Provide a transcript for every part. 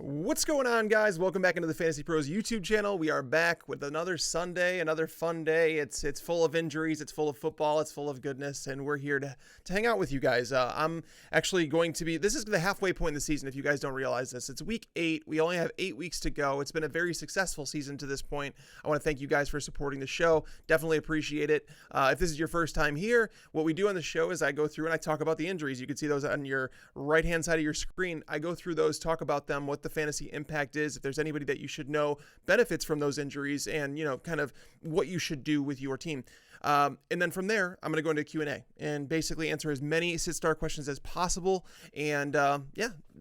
What's going on, guys? Welcome back into the Fantasy Pros YouTube channel. We are back with another Sunday, another fun day. It's full of injuries, it's full of football, it's full of goodness, and we're here to hang out with you guys. I'm actually going to be, this is the halfway point in the season, if you guys don't realize this. It's week 8. We only have 8 weeks to go. It's been a very successful season to this point. I want to thank you guys for supporting the show. Definitely appreciate it. If this is your first time here, what we do on the show is I go through and I talk about the injuries. You can see those on your right-hand side of your screen. I go through those, talk about them, what the fantasy impact is, if there's anybody that you should know benefits from those injuries, and kind of what you should do with your team. And then from there, I'm going to go into Q&A and basically answer as many sit-start questions as possible. And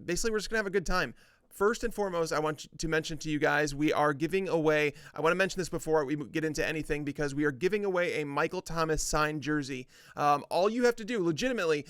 basically we're just going to have a good time. First and foremost, I want to mention to you guys, we are giving away, I want to mention this before we get into anything, because we are giving away a Michael Thomas signed jersey. All you have to do legitimately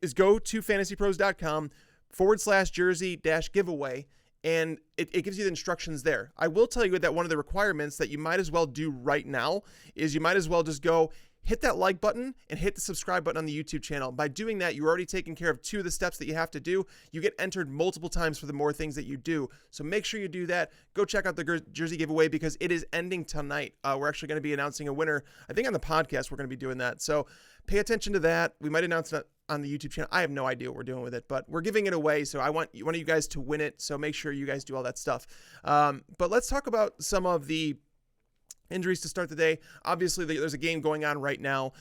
is go to fantasypros.com/jersey-giveaway. And it gives you the instructions there. I will tell you that one of the requirements that you might as well do right now is you might as well just go hit that like button and hit the subscribe button on the YouTube channel. By doing that, you're already taking care of 2 of the steps that you have to do. You get entered multiple times for the more things that you do. So make sure you do that. Go check out the jersey giveaway because it is ending tonight. We're actually going to be announcing a winner. I think on the podcast, we're going to be doing that. So pay attention to that. We might announce that on the YouTube channel. I have no idea what we're doing with it, but we're giving it away. So I want one of you guys to win it. So make sure you guys do all that stuff. But let's talk about some of the injuries to start the day. Obviously, there's a game going on right now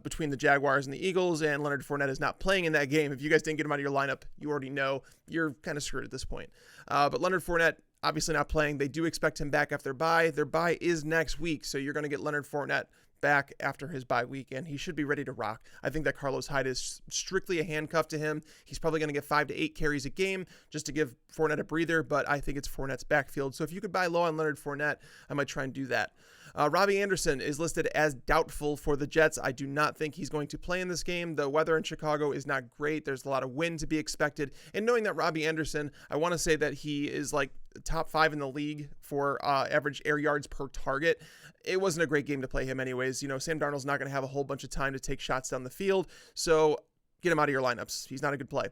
between the Jaguars and the Eagles, and Leonard Fournette is not playing in that game. If you guys didn't get him out of your lineup, you already know you're kind of screwed at this point. But Leonard Fournette, obviously not playing. They do expect him back after their bye. Their bye is next week, so you're going to get Leonard Fournette back after his bye week, and he should be ready to rock. I think that Carlos Hyde is strictly a handcuff to him. He's probably going to get 5 to 8 carries a game just to give Fournette a breather, but I think it's Fournette's backfield. So if you could buy low on Leonard Fournette, I might try and do that. Robbie Anderson is listed as doubtful for the Jets. I do not think he's going to play in this game. The weather in Chicago is not great. There's a lot of wind to be expected. And knowing that Robbie Anderson, I want to say that he is like top 5 in the league for average air yards per target. It wasn't a great game to play him anyways. Sam Darnold's not going to have a whole bunch of time to take shots down the field. So get him out of your lineups. He's not a good play.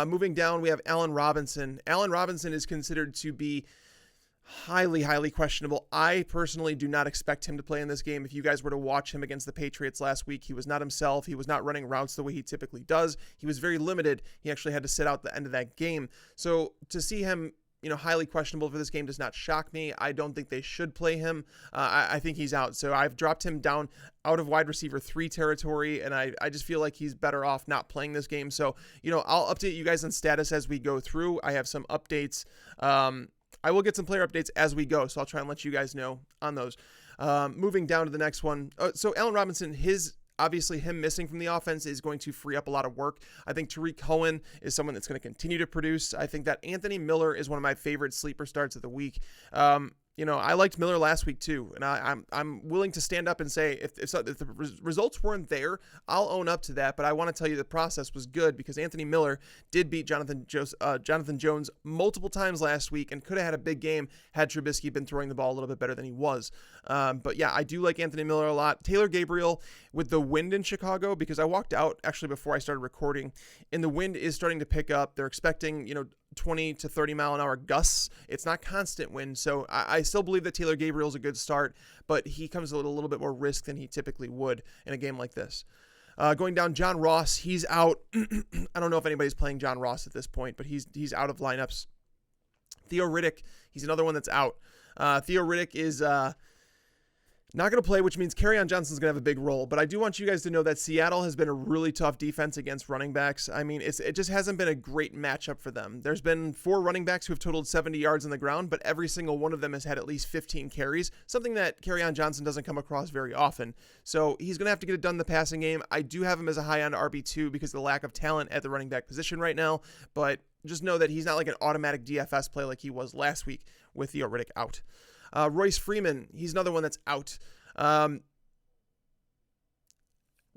Moving down, we have Allen Robinson. Allen Robinson is considered to be highly questionable. I personally do not expect him to play in this game. If you guys were to watch him against the Patriots last week, he was not himself. He was not running routes the way he typically does. He was very limited. He actually had to sit out the end of that game. So to see him highly questionable for this game does not shock me. I don't think they should play him. I think he's out. So I've dropped him down out of wide receiver 3 territory, and I just feel like he's better off not playing this game. So, I'll update you guys on status as we go through. I have some updates. I will get some player updates as we go, so I'll try and let you guys know on those. Moving down to the next one. So Allen Robinson, obviously him missing from the offense is going to free up a lot of work. I think Tariq Cohen is someone that's going to continue to produce. I think that Anthony Miller is one of my favorite sleeper starts of the week. I liked Miller last week too, and I'm willing to stand up and say if the results weren't there, I'll own up to that. But I want to tell you the process was good because Anthony Miller did beat Jonathan Jones multiple times last week and could have had a big game had Trubisky been throwing the ball a little bit better than he was. But yeah, I do like Anthony Miller a lot. Taylor Gabriel with the wind in Chicago, because I walked out actually before I started recording, and the wind is starting to pick up. They're expecting 20 to 30 mile an hour gusts. It's not constant wind, so I still believe that Taylor Gabriel is a good start, but he comes with a little bit more risk than he typically would in a game like this. Going down, John Ross, he's out. I don't know if anybody's playing John Ross at this point, but he's out of lineups. Theo Riddick, he's another one that's out. Theo Riddick is not going to play, which means Kerryon Johnson's going to have a big role. But I do want you guys to know that Seattle has been a really tough defense against running backs. I mean, it just hasn't been a great matchup for them. There's been 4 running backs who have totaled 70 yards on the ground, but every single one of them has had at least 15 carries, something that Kerryon Johnson doesn't come across very often. So he's going to have to get it done in the passing game. I do have him as a high-end RB2 because of the lack of talent at the running back position right now, but just know that he's not like an automatic DFS play like he was last week with Theo Riddick out. Royce Freeman, he's another one that's out.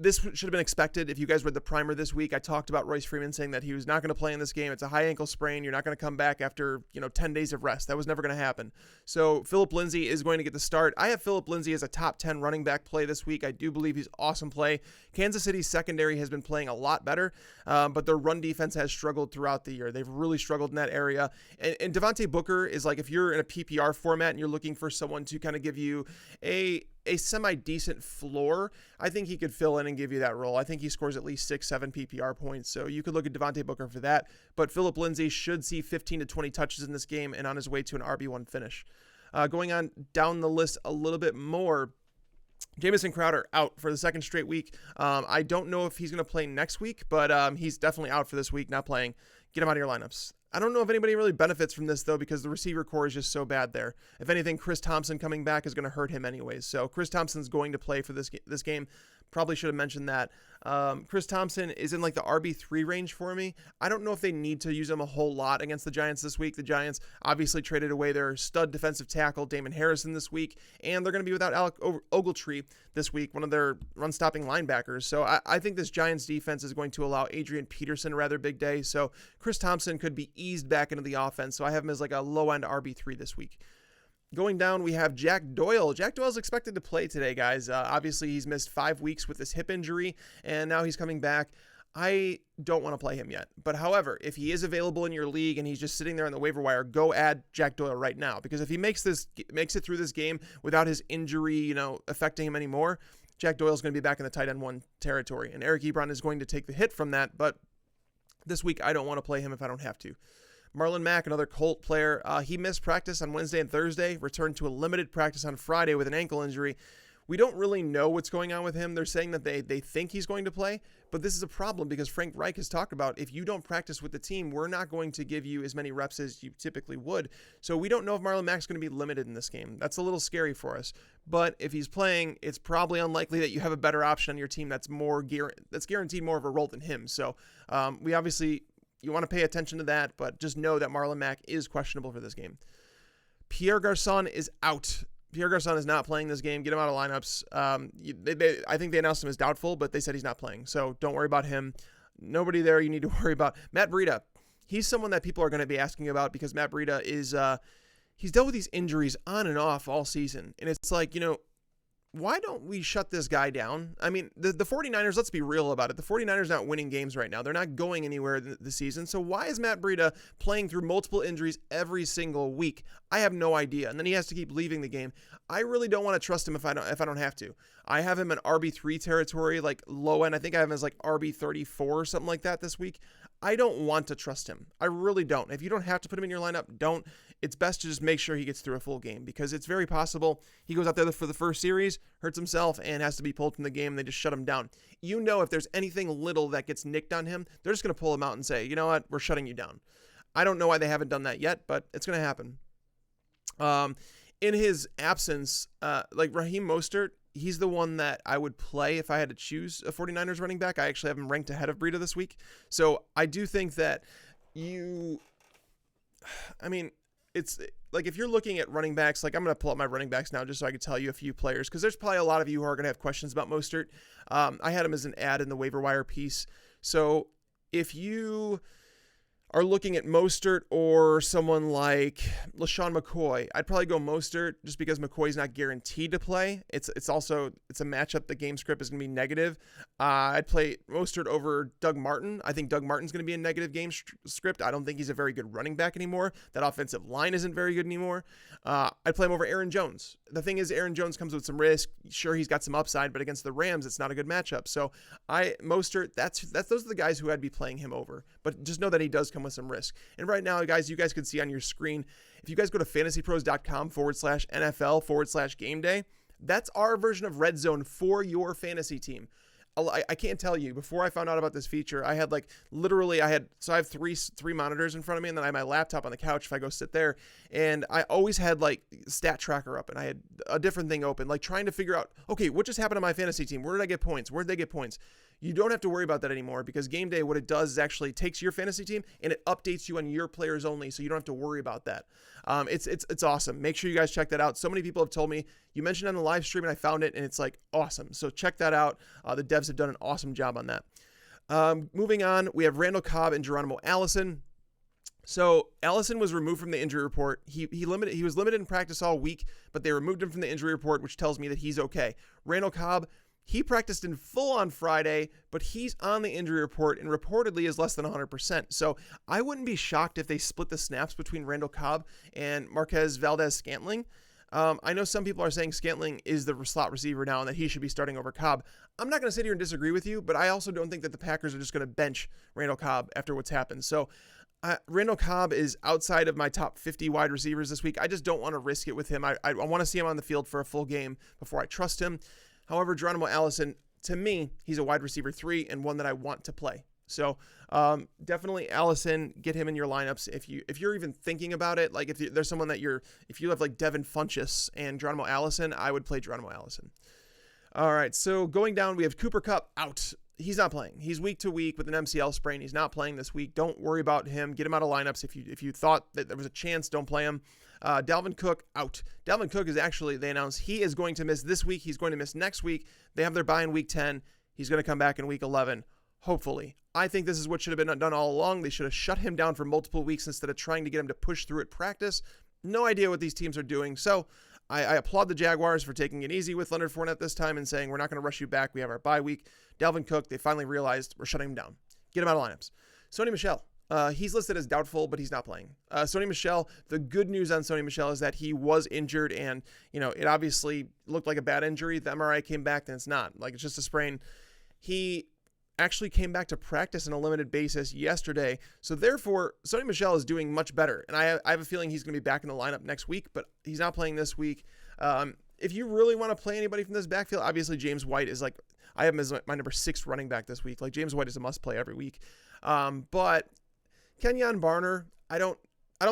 This should have been expected. If you guys read the primer this week, I talked about Royce Freeman saying that he was not going to play in this game. It's a high ankle sprain. You're not going to come back after 10 days of rest. That was never going to happen. So Phillip Lindsay is going to get the start. I have Phillip Lindsay as a top 10 running back play this week. I do believe he's awesome play. Kansas City's secondary has been playing a lot better, but their run defense has struggled throughout the year. They've really struggled in that area. And Devontae Booker is like, if you're in a PPR format and you're looking for someone to kind of give you a semi-decent floor, I think he could fill in and give you that role. I think he scores at least 6-7 PPR points, so you could look at Devontae Booker for that. But Phillip Lindsay should see 15 to 20 touches in this game and on his way to an RB1 finish. Going on down the list a little bit more, Jamison Crowder out for the second straight week. I don't know if he's going to play next week, but he's definitely out for this week, not playing. Get him out of your lineups. I don't know if anybody really benefits from this, though, because the receiver core is just so bad there. If anything, Chris Thompson coming back is going to hurt him anyways. So Chris Thompson's going to play for this game. Probably should have mentioned that. Chris Thompson is in like the RB3 range for me. I don't know if they need to use him a whole lot against the Giants this week. The Giants obviously traded away their stud defensive tackle, Damon Harrison, this week, and they're going to be without Alec Ogletree this week, one of their run-stopping linebackers. So I think this Giants defense is going to allow Adrian Peterson a rather big day. So Chris Thompson could be eased back into the offense. So I have him as like a low-end RB3 this week. Going down, we have Jack Doyle. Jack Doyle's expected to play today, guys. Obviously, he's missed 5 weeks with this hip injury, and now he's coming back. I don't want to play him yet. But however, if he is available in your league and he's just sitting there on the waiver wire, go add Jack Doyle right now. Because if he makes it through this game without his injury, affecting him anymore, Jack Doyle's going to be back in the tight end 1 territory. And Eric Ebron is going to take the hit from that. But this week, I don't want to play him if I don't have to. Marlon Mack, another Colt player, he missed practice on Wednesday and Thursday, returned to a limited practice on Friday with an ankle injury. We don't really know what's going on with him. They're saying that they think he's going to play, but this is a problem because Frank Reich has talked about if you don't practice with the team, we're not going to give you as many reps as you typically would. So we don't know if Marlon Mack's going to be limited in this game. That's a little scary for us. But if he's playing, it's probably unlikely that you have a better option on your team that's guaranteed more of a role than him. So we obviously... You want to pay attention to that, but just know that Marlon Mack is questionable for this game. Pierre Garçon is out. Pierre Garçon is not playing this game. Get him out of lineups. I think they announced him as doubtful, but they said he's not playing. So don't worry about him. Nobody there you need to worry about. Matt Breida. He's someone that people are going to be asking about because Matt Breida is he's dealt with these injuries on and off all season. And it's like, why don't we shut this guy down? I mean, the 49ers, let's be real about it. The 49ers not winning games right now. They're not going anywhere this season. So why is Matt Breida playing through multiple injuries every single week? I have no idea. And then he has to keep leaving the game. I really don't want to trust him if I don't have to. I have him in RB3 territory, like low end. I think I have him as like RB34 or something like that this week. I don't want to trust him. I really don't. If you don't have to put him in your lineup, don't. It's best to just make sure he gets through a full game because it's very possible he goes out there for the first series, hurts himself, and has to be pulled from the game, and they just shut him down. If there's anything little that gets nicked on him, they're just going to pull him out and say, you know what, we're shutting you down. I don't know why they haven't done that yet, but it's going to happen. In his absence, like Raheem Mostert, he's the one that I would play if I had to choose a 49ers running back. I actually have him ranked ahead of Breida this week. So I do think that it's like if you're looking at running backs, like I'm going to pull up my running backs now just so I can tell you a few players because there's probably a lot of you who are going to have questions about Mostert. I had him as an ad in the waiver wire piece. So if you are looking at Mostert or someone like LaShawn McCoy, I'd probably go Mostert just because McCoy's not guaranteed to play. It's a matchup. The game script is going to be negative. I'd play Mostert over Doug Martin. I think Doug Martin's going to be a negative game script. I don't think he's a very good running back anymore. That offensive line isn't very good anymore. I'd play him over Aaron Jones. The thing is, Aaron Jones comes with some risk. Sure, he's got some upside, but against the Rams, it's not a good matchup. So Mostert, those are the guys who I'd be playing him over. But just know that he does come with some risk. And right now, guys, you guys can see on your screen, if you guys go to fantasypros.com/NFL/game day, that's our version of Red Zone for your fantasy team. I can't tell you, before I found out about this feature, I had I have three monitors in front of me, and then I have my laptop on the couch if I go sit there, and I always had like stat tracker up, and I had a different thing open, like trying to figure out, okay, what just happened to my fantasy team? Where did I get points? Where did they get points? You don't have to worry about that anymore because game day, what it does is actually takes your fantasy team and it updates you on your players only, so you don't have to worry about that. It's awesome. Make sure you guys check that out. So many people have told me, you mentioned on the live stream and I found it, and it's like awesome. So check that out. The devs have done an awesome job on that. Moving on, we have Randall Cobb and Geronimo Allison. So Allison was removed from the injury report. He was limited in practice all week, but they removed him from the injury report, which tells me that he's okay. Randall Cobb, he practiced in full on Friday, but he's on the injury report and reportedly is less than 100%. So I wouldn't be shocked if they split the snaps between Randall Cobb and Marquez Valdez-Scantling. I know some people are saying Scantling is the slot receiver now and that he should be starting over Cobb. I'm not going to sit here and disagree with you, but I also don't think that the Packers are just going to bench Randall Cobb after what's happened. So Randall Cobb is outside of my top 50 wide receivers this week. I just don't want to risk it with him. I want to see him on the field for a full game before I trust him. However, Geronimo Allison, to me, he's a wide receiver 3 and one that I want to play. So definitely Allison, get him in your lineups if you're even thinking about it. Like if there's someone that if you have like Devin Funchess and Geronimo Allison, I would play Geronimo Allison. All right, so going down, we have Cooper Kupp out. He's not playing. He's week to week with an MCL sprain. He's not playing this week. Don't worry about him. Get him out of lineups. If you thought that there was a chance, don't play him. Dalvin Cook out. Dalvin Cook is actually, they announced he is going to miss this week. He's going to miss next week. They have their bye in week 10. He's going to come back in week 11. Hopefully. I think this is what should have been done all along. They should have shut him down for multiple weeks instead of trying to get him to push through at practice. No idea what these teams are doing. So I applaud the Jaguars for taking it easy with Leonard Fournette this time and saying, we're not going to rush you back. We have our bye week. Dalvin Cook, they finally realized we're shutting him down. Get him out of lineups. Sony Michel, he's listed as doubtful, but he's not playing. Sony Michel, the good news on Sony Michel is that he was injured and, it obviously looked like a bad injury. The MRI came back, then it's not. Like, it's just a sprain. He actually came back to practice on a limited basis yesterday. So therefore, Sony Michel is doing much better. And I have a feeling he's going to be back in the lineup next week, but he's not playing this week. If you really want to play anybody from this backfield, obviously James White is like, I have him as my number 6 running back this week. Like James White is a must play every week. But Kenyon Barner, I don't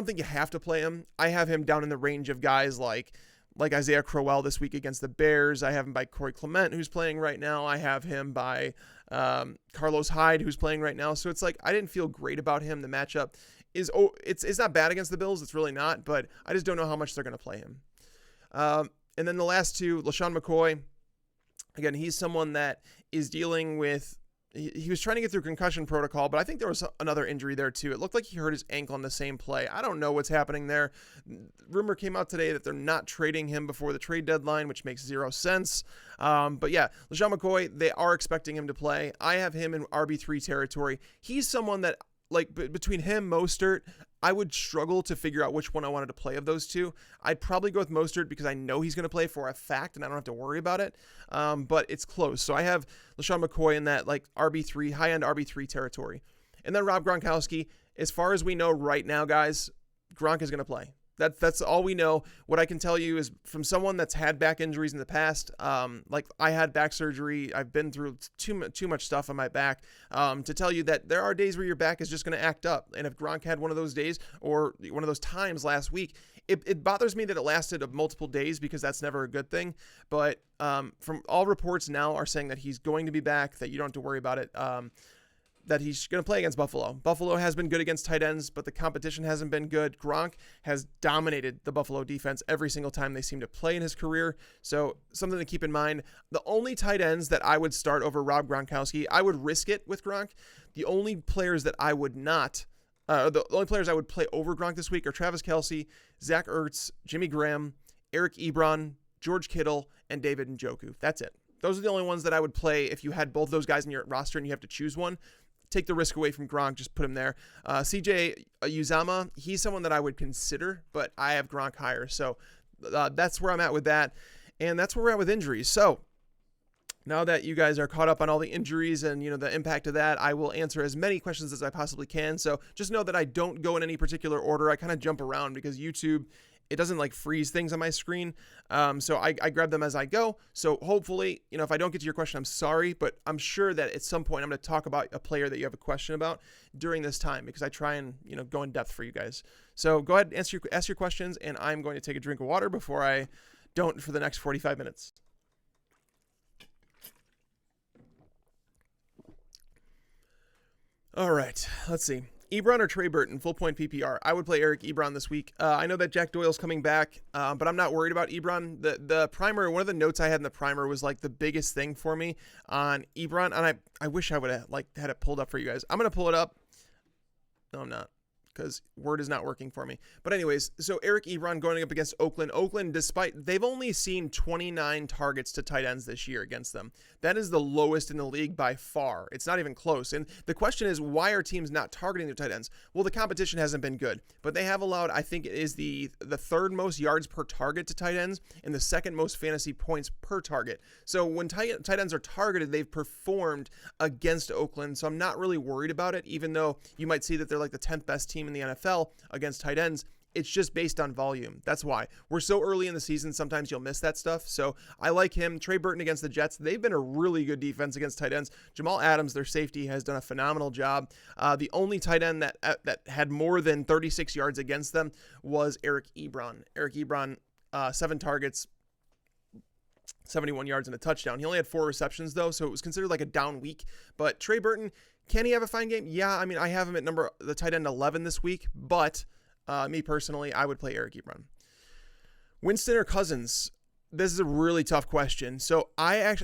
think you have to play him. I have him down in the range of guys like Isaiah Crowell this week against the Bears. I have him by Corey Clement, who's playing right now. I have him by Carlos Hyde, who's playing right now. So it's like, I didn't feel great about him. The matchup is, it's not bad against the Bills. It's really not, but I just don't know how much they're going to play him. And then the last two, LaShawn McCoy, again, he's someone that is dealing with, he was trying to get through concussion protocol, but I think there was another injury there too. It looked like he hurt his ankle on the same play. I don't know what's happening there. Rumor came out today that they're not trading him before the trade deadline, which makes 0 sense. But yeah, LaShawn McCoy, they are expecting him to play. I have him in RB3 territory. He's someone that, like, between him, Mostert, I would struggle to figure out which one I wanted to play of those two. I'd probably go with Mostert because I know he's going to play for a fact and I don't have to worry about it. But it's close. So I have LaShawn McCoy in that like RB3, high-end RB3 territory. And then Rob Gronkowski, as far as we know right now, guys, Gronk is going to play. That's all we know. What I can tell you is from someone that's had back injuries in the past, like I had back surgery. I've been through too much stuff on my back to tell you that there are days where your back is just going to act up. And if Gronk had one of those days or one of those times last week, it bothers me that it lasted multiple days because that's never a good thing. But from all reports now are saying that he's going to be back, that you don't have to worry about it. That he's going to play against Buffalo. Buffalo has been good against tight ends, but the competition hasn't been good. Gronk has dominated the Buffalo defense every single time they seem to play in his career. So something to keep in mind. The only tight ends that I would start over Rob Gronkowski, I would risk it with Gronk. The only players that I would not, the only players I would play over Gronk this week are Travis Kelce, Zach Ertz, Jimmy Graham, Eric Ebron, George Kittle, and David Njoku. That's it. Those are the only ones that I would play if you had both those guys in your roster and you have to choose one. Take the risk away from Gronk, just put him there. CJ Uzama, he's someone that I would consider, but I have Gronk higher. So that's where I'm at with that. And that's where we're at with injuries. So now that you guys are caught up on all the injuries and, the impact of that, I will answer as many questions as I possibly can. So just know that I don't go in any particular order. I kind of jump around because YouTube, it doesn't like freeze things on my screen. So I grab them as I go. So hopefully, if I don't get to your question, I'm sorry, but I'm sure that at some point I'm going to talk about a player that you have a question about during this time because I try and, go in depth for you guys. So go ahead and ask your questions, and I'm going to take a drink of water before I don't for the next 45 minutes. All right, let's see. Ebron or Trey Burton, full point PPR. I would play Eric Ebron this week. I know that Jack Doyle's coming back, but I'm not worried about Ebron. The primer, one of the notes I had in the primer was like the biggest thing for me on Ebron, and I wish I would have like had it pulled up for you guys. I'm gonna pull it up. No, I'm not, because Word is not working for me. But anyways, so Eric Ebron going up against Oakland. Oakland, despite they've only seen 29 targets to tight ends this year against them. That is the lowest in the league by far. It's not even close. And the question is, why are teams not targeting their tight ends? Well, the competition hasn't been good, but they have allowed, I think it is the third most yards per target to tight ends and the second most fantasy points per target. So when tight ends are targeted, they've performed against Oakland. So I'm not really worried about it, even though you might see that they're like the 10th best team in the NFL against tight ends. It's just based on volume. That's why. We're so early in the season, sometimes you'll miss that stuff. So I like him. Trey Burton against the Jets. They've been a really good defense against tight ends. Jamal Adams, their safety, has done a phenomenal job. The only tight end that had more than 36 yards against them was Eric Ebron. Eric Ebron, 7 targets, 71 yards and a touchdown. He only had 4 receptions, though, so it was considered like a down week. But Trey Burton, can he have a fine game? Yeah, I mean, I have him at the tight end 11 this week, but me personally, I would play Eric Ebron. Winston or Cousins? This is a really tough question. So I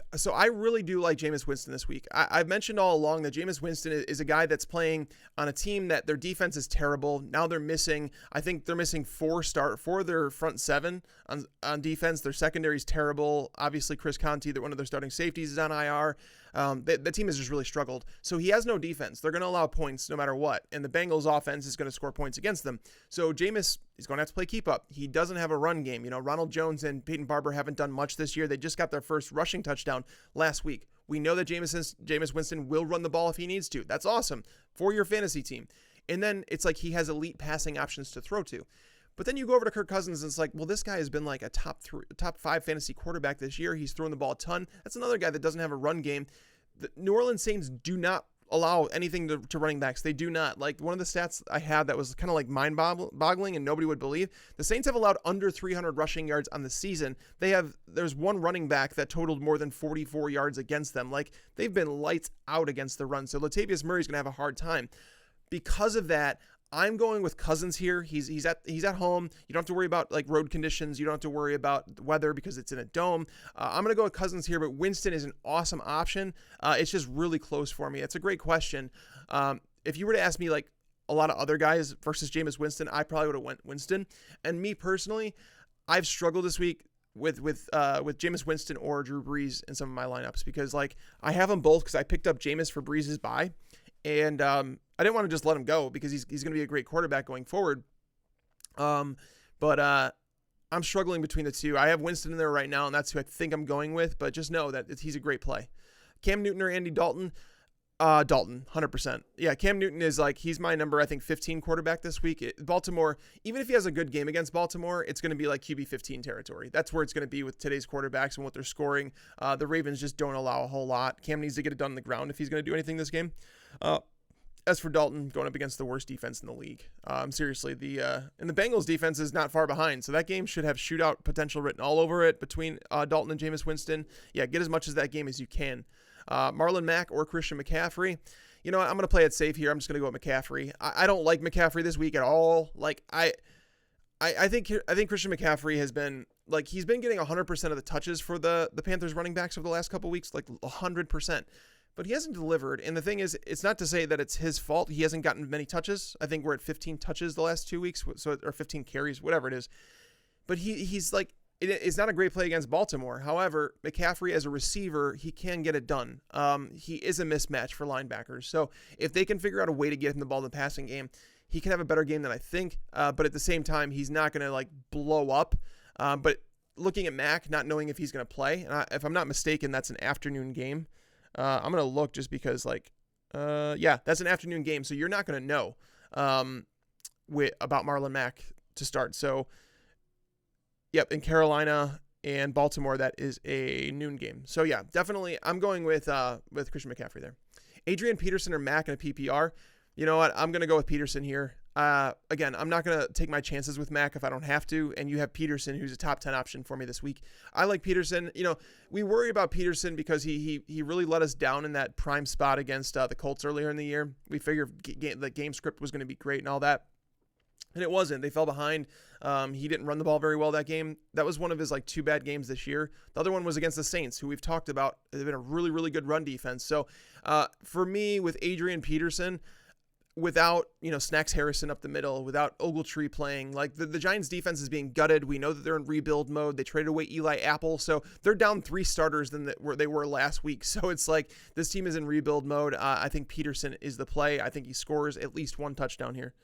really do like Jameis Winston this week. I've mentioned all along that Jameis Winston is a guy that's playing on a team that their defense is terrible. Now I think they're missing 4 of their front 7 on defense. Their secondary is terrible. Obviously, Chris Conte, one of their starting safeties, is on IR. The team has just really struggled. So he has no defense. They're going to allow points no matter what. And the Bengals offense is going to score points against them. So Jameis is going to have to play keep up. He doesn't have a run game. You know, Ronald Jones and Peyton Barber haven't done much this year. They just got their first rushing touchdown last week. We know that Jameis Winston will run the ball if he needs to. That's awesome for your fantasy team. And then it's like he has elite passing options to throw to. But then you go over to Kirk Cousins and it's like, well, this guy has been like a top 5 fantasy quarterback this year. He's thrown the ball a ton. That's another guy that doesn't have a run game. The New Orleans Saints do not allow anything to running backs. They do not. Like, one of the stats I had that was kind of like mind-boggling and nobody would believe, the Saints have allowed under 300 rushing yards on the season. There's one running back that totaled more than 44 yards against them. Like, they've been lights out against the run. So Latavius Murray's going to have a hard time. Because of that, I'm going with Cousins here. He's at home. You don't have to worry about like road conditions. You don't have to worry about the weather because it's in a dome. I'm going to go with Cousins here, but Winston is an awesome option. It's just really close for me. It's a great question. If you were to ask me like a lot of other guys versus Jameis Winston, I probably would have went Winston. And me personally, I've struggled this week with Jameis Winston or Drew Brees in some of my lineups because like I have them both because I picked up Jameis for Brees' bye. And I didn't want to just let him go because he's going to be a great quarterback going forward. But I'm struggling between the two. I have Winston in there right now, and that's who I think I'm going with. But just know that he's a great play. Cam Newton or Andy Dalton? Dalton, 100%. Yeah, Cam Newton is like, he's my number, I think, 15 quarterback this week. Baltimore, even if he has a good game against Baltimore, it's going to be like QB 15 territory. That's where it's going to be with today's quarterbacks and what they're scoring. The Ravens just don't allow a whole lot. Cam needs to get it done on the ground if he's going to do anything this game. As for Dalton, going up against the worst defense in the league, seriously, and the Bengals defense is not far behind, so that game should have shootout potential written all over it between Dalton and Jameis Winston. Yeah, get as much of that game as you can. Marlon Mack or Christian McCaffrey. You know what? I'm going to play it safe here. I'm just going to go with McCaffrey. I don't like McCaffrey this week at all. Like I think Christian McCaffrey has been like he's been getting 100% of the touches for the Panthers running backs over the last couple of weeks, like 100%. But he hasn't delivered. And the thing is, it's not to say that it's his fault. He hasn't gotten many touches. I think we're at 15 touches the last 2 weeks, or 15 carries, whatever it is. But he's like, it's not a great play against Baltimore. However, McCaffrey as a receiver, he can get it done. He is a mismatch for linebackers. So if they can figure out a way to get him the ball in the passing game, he can have a better game than I think. But at the same time, he's not going to like blow up. But looking at Mac, not knowing if he's going to play, and if I'm not mistaken, that's an afternoon game. I'm going to look just because yeah, that's an afternoon game. So you're not going to know about Marlon Mack to start. So yep, in Carolina and Baltimore, that is a noon game. So yeah, definitely I'm going with Christian McCaffrey there. Adrian Peterson or Mack in a PPR. You know what? I'm going to go with Peterson here. Again, I'm not going to take my chances with Mac if I don't have to, and you have Peterson, who's a top 10 option for me this week. I like Peterson. We worry about Peterson because he really let us down in that prime spot against the Colts earlier in the year. We figured the game script was going to be great and all that, and it wasn't. They fell behind. He didn't run the ball very well that game. That was one of his 2 bad games this year. The other one was against the Saints, who we've talked about. They've been a really, really good run defense. So for me, with Adrian Peterson, without, Snacks Harrison up the middle, without Ogletree playing, the Giants defense is being gutted. We know that they're in rebuild mode. They traded away Eli Apple, so they're down 3 starters than they were last week. So it's this team is in rebuild mode. I think Peterson is the play. I think he scores at least 1 touchdown here.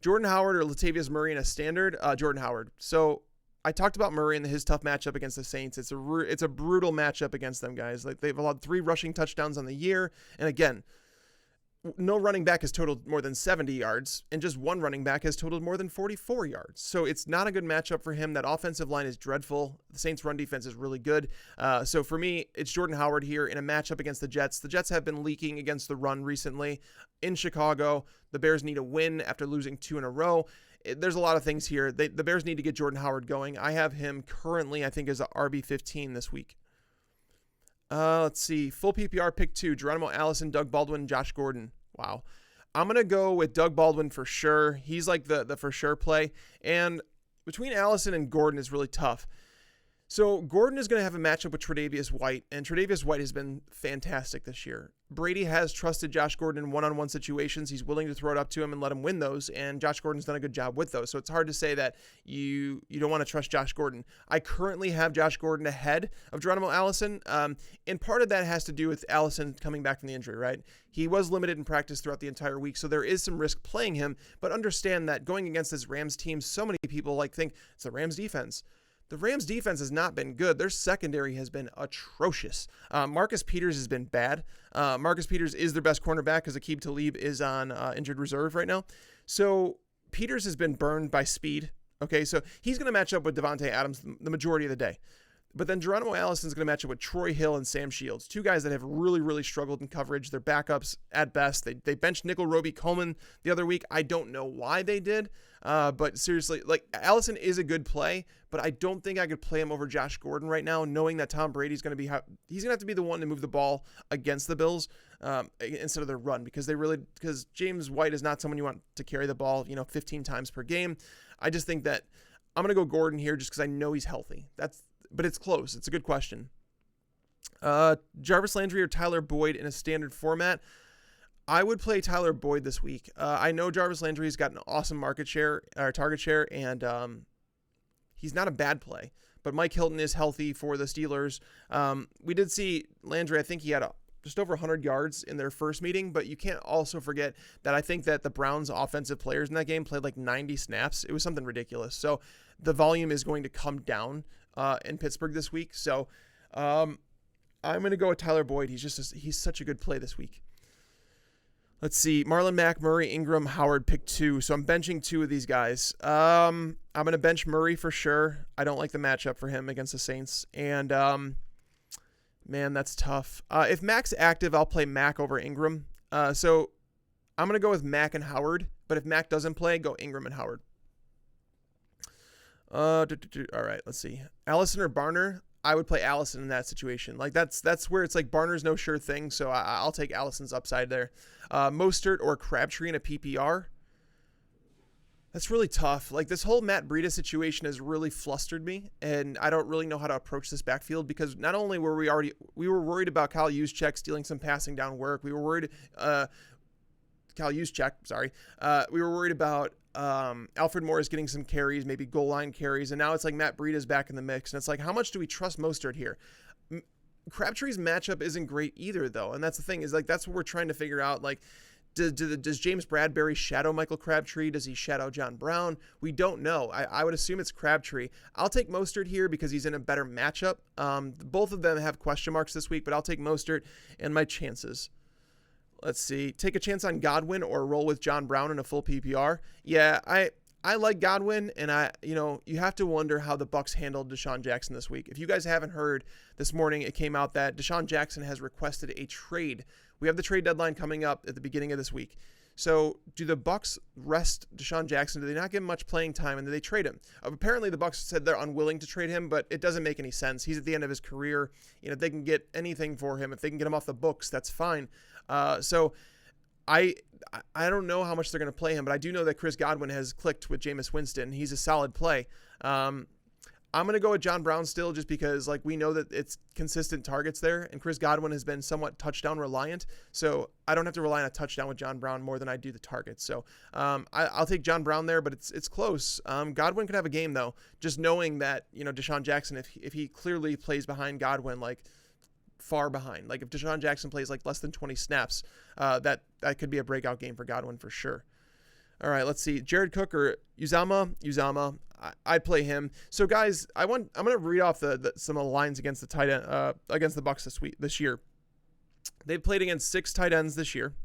Jordan Howard or Latavius Murray in a standard? Jordan Howard. So I talked about Murray and his tough matchup against the Saints. It's a brutal matchup against them, guys. They've allowed 3 rushing touchdowns on the year, and again, no running back has totaled more than 70 yards, and just 1 running back has totaled more than 44 yards. So it's not a good matchup for him. That offensive line is dreadful. The Saints' run defense is really good. So for me, it's Jordan Howard here in a matchup against the Jets. The Jets have been leaking against the run recently in Chicago. The Bears need a win after losing 2 in a row. There's a lot of things here. The Bears need to get Jordan Howard going. I have him currently, I think, as a RB15 this week. Let's see. Full PPR pick 2, Geronimo Allison, Doug Baldwin, Josh Gordon. Wow. I'm going to go with Doug Baldwin for sure. He's the for sure play. And between Allison and Gordon is really tough. So Gordon is going to have a matchup with Tre'Davious White, and Tre'Davious White has been fantastic this year. Brady has trusted Josh Gordon in one-on-one situations. He's willing to throw it up to him and let him win those, and Josh Gordon's done a good job with those. So it's hard to say that you don't want to trust Josh Gordon. I currently have Josh Gordon ahead of Geronimo Allison, and part of that has to do with Allison coming back from the injury, right? He was limited in practice throughout the entire week, so there is some risk playing him, but understand that going against this Rams team, so many people think it's the Rams defense. The Rams defense has not been good. Their secondary has been atrocious. Marcus Peters has been bad. Marcus Peters is their best cornerback because Aqib Talib is on injured reserve right now. So Peters has been burned by speed. Okay, so he's going to match up with Devontae Adams the majority of the day. But then Geronimo Allison is going to match up with Troy Hill and Sam Shields, 2 guys that have really, really struggled in coverage. They're backups at best. They benched Nickel Roby Coleman the other week. I don't know why they did, but seriously, Allison is a good play, but I don't think I could play him over Josh Gordon right now, knowing that Tom Brady's going to he's going to have to be the one to move the ball against the Bills instead of their run, because James White is not someone you want to carry the ball 15 times per game. I just think that I'm going to go Gordon here just because I know he's healthy. But it's close. It's a good question. Jarvis Landry or Tyler Boyd in a standard format. I would play Tyler Boyd this week. I know Jarvis Landry's got an awesome target share, and he's not a bad play. But Mike Hilton is healthy for the Steelers. We did see Landry. I think he had just over 100 yards in their first meeting, but you can't also forget that I think that the Browns offensive players in that game played 90 snaps. It was something ridiculous. So the volume is going to come down in Pittsburgh this week. So I'm going to go with Tyler Boyd. He's such a good play this week. Let's see. Marlon Mack, Murray, Ingram, Howard, pick 2. So I'm benching 2 of these guys. I'm going to bench Murray for sure. I don't like the matchup for him against the Saints. And man, that's tough. If Mack's active, I'll play Mack over Ingram. So I'm going to go with Mack and Howard. But if Mack doesn't play, go Ingram and Howard. All right, let's see. Allison or Barner? I would play Allison in that situation. That's where it's Barner's no sure thing, so I'll take Allison's upside there. Mostert or Crabtree in a PPR? That's really tough. This whole Matt Breida situation has really flustered me, and I don't really know how to approach this backfield because not only were we were worried about Kyle Juszczyk stealing some passing down work. We were worried we were worried about Alfred Morris getting some carries, maybe goal line carries, and now it's Matt Breida's back in the mix, and it's how much do we trust Mostert here? Crabtree's matchup isn't great either, though, and that's the thing is that's what we're trying to figure out. Does James Bradbury shadow Michael Crabtree? Does he shadow John Brown? We don't know. I would assume it's Crabtree. I'll take Mostert here because he's in a better matchup. Both of them have question marks this week, but I'll take Mostert and my chances. Let's see. Take a chance on Godwin or roll with John Brown in a full PPR. Yeah, I like Godwin, and you have to wonder how the Bucs handled Deshaun Jackson this week. If you guys haven't heard, this morning it came out that Deshaun Jackson has requested a trade. We have the trade deadline coming up at the beginning of this week. So do the Bucs rest Deshaun Jackson? Do they not give him much playing time, and do they trade him? Apparently the Bucs said they're unwilling to trade him, but it doesn't make any sense. He's at the end of his career. If they can get anything for him, if they can get him off the books, that's fine. So I don't know how much they're going to play him, but I do know that Chris Godwin has clicked with Jameis Winston. He's a solid play. I'm going to go with John Brown still, just because we know that it's consistent targets there, and Chris Godwin has been somewhat touchdown reliant. So I don't have to rely on a touchdown with John Brown more than I do the targets. So I'll take John Brown there, but it's close. Godwin could have a game though, just knowing that, Deshaun Jackson, if he clearly plays behind Godwin, far behind, if Deshaun Jackson plays less than 20 snaps, that could be a breakout game for Godwin for sure. All right, let's see. Jared Cook or Uzama. I'd play him. So guys, I'm going to read off some of the lines against the tight end, against the Bucs this year. They've played against 6 tight ends this year,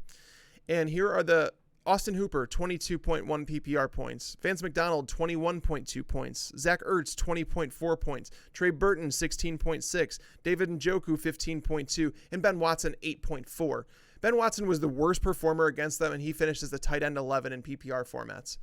and here are the Austin Hooper 22.1 PPR points, Vance McDonald 21.2 points, Zach Ertz 20.4 points, Trey Burton 16.6, David Njoku 15.2, and Ben Watson 8.4. Ben Watson was the worst performer against them, and he finished as the tight end 11 in PPR formats.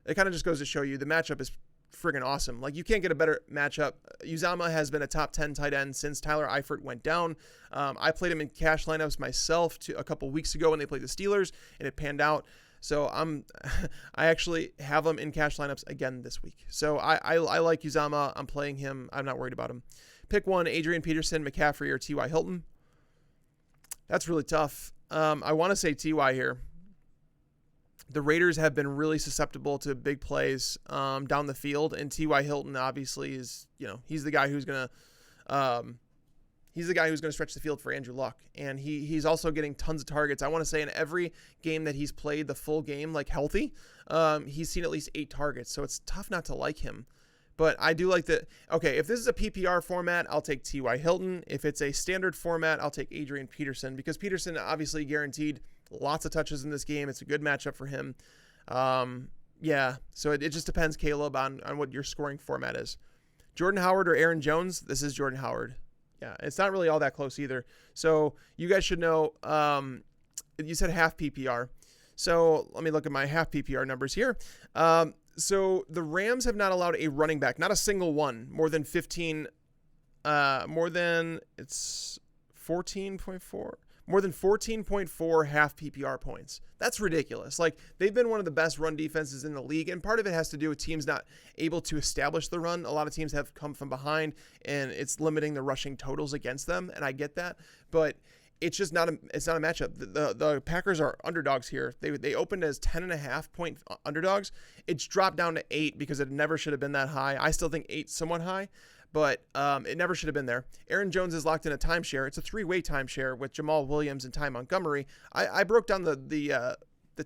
It kind of just goes to show you the matchup is friggin' awesome. You can't get a better matchup. Uzama has been a top 10 tight end since Tyler Eifert went down. I played him in cash lineups myself a couple weeks ago when they played the Steelers, and it panned out. So I actually have him in cash lineups again this week. So I like Uzama. I'm playing him. I'm not worried about him. Pick one: Adrian Peterson, McCaffrey, or T.Y. Hilton. That's really tough. I want to say T.Y. here. The Raiders have been really susceptible to big plays down the field, and T.Y. Hilton obviously is, he's the guy who's gonna stretch the field for Andrew Luck, and he's also getting tons of targets. I want to say in every game that he's played the full game healthy, he's seen at least 8 targets, so it's tough not to like him. But I do like okay, if this is a PPR format, I'll take T.Y. Hilton. If it's a standard format, I'll take Adrian Peterson, because Peterson obviously guaranteed lots of touches in this game. It's a good matchup for him. Yeah, so it just depends, Caleb, on what your scoring format is. Jordan Howard or Aaron Jones? This is Jordan Howard. Yeah, it's not really all that close either. So you guys should know, you said half PPR. So let me look at my half PPR numbers here. So the Rams have not allowed a running back, not a single one, more than 14.4, more than 14.4 half PPR points. That's ridiculous. They've been one of the best run defenses in the league, and part of it has to do with teams not able to establish the run. A lot of teams have come from behind, and it's limiting the rushing totals against them, and I get that, but it's just not a matchup. The Packers are underdogs here. They opened as 10.5 point underdogs. It's dropped down to 8 because it never should have been that high. I still think 8 somewhat high, but it never should have been there. Aaron Jones is locked in a timeshare. It's a 3-way timeshare with Jamal Williams and Ty Montgomery. I broke down the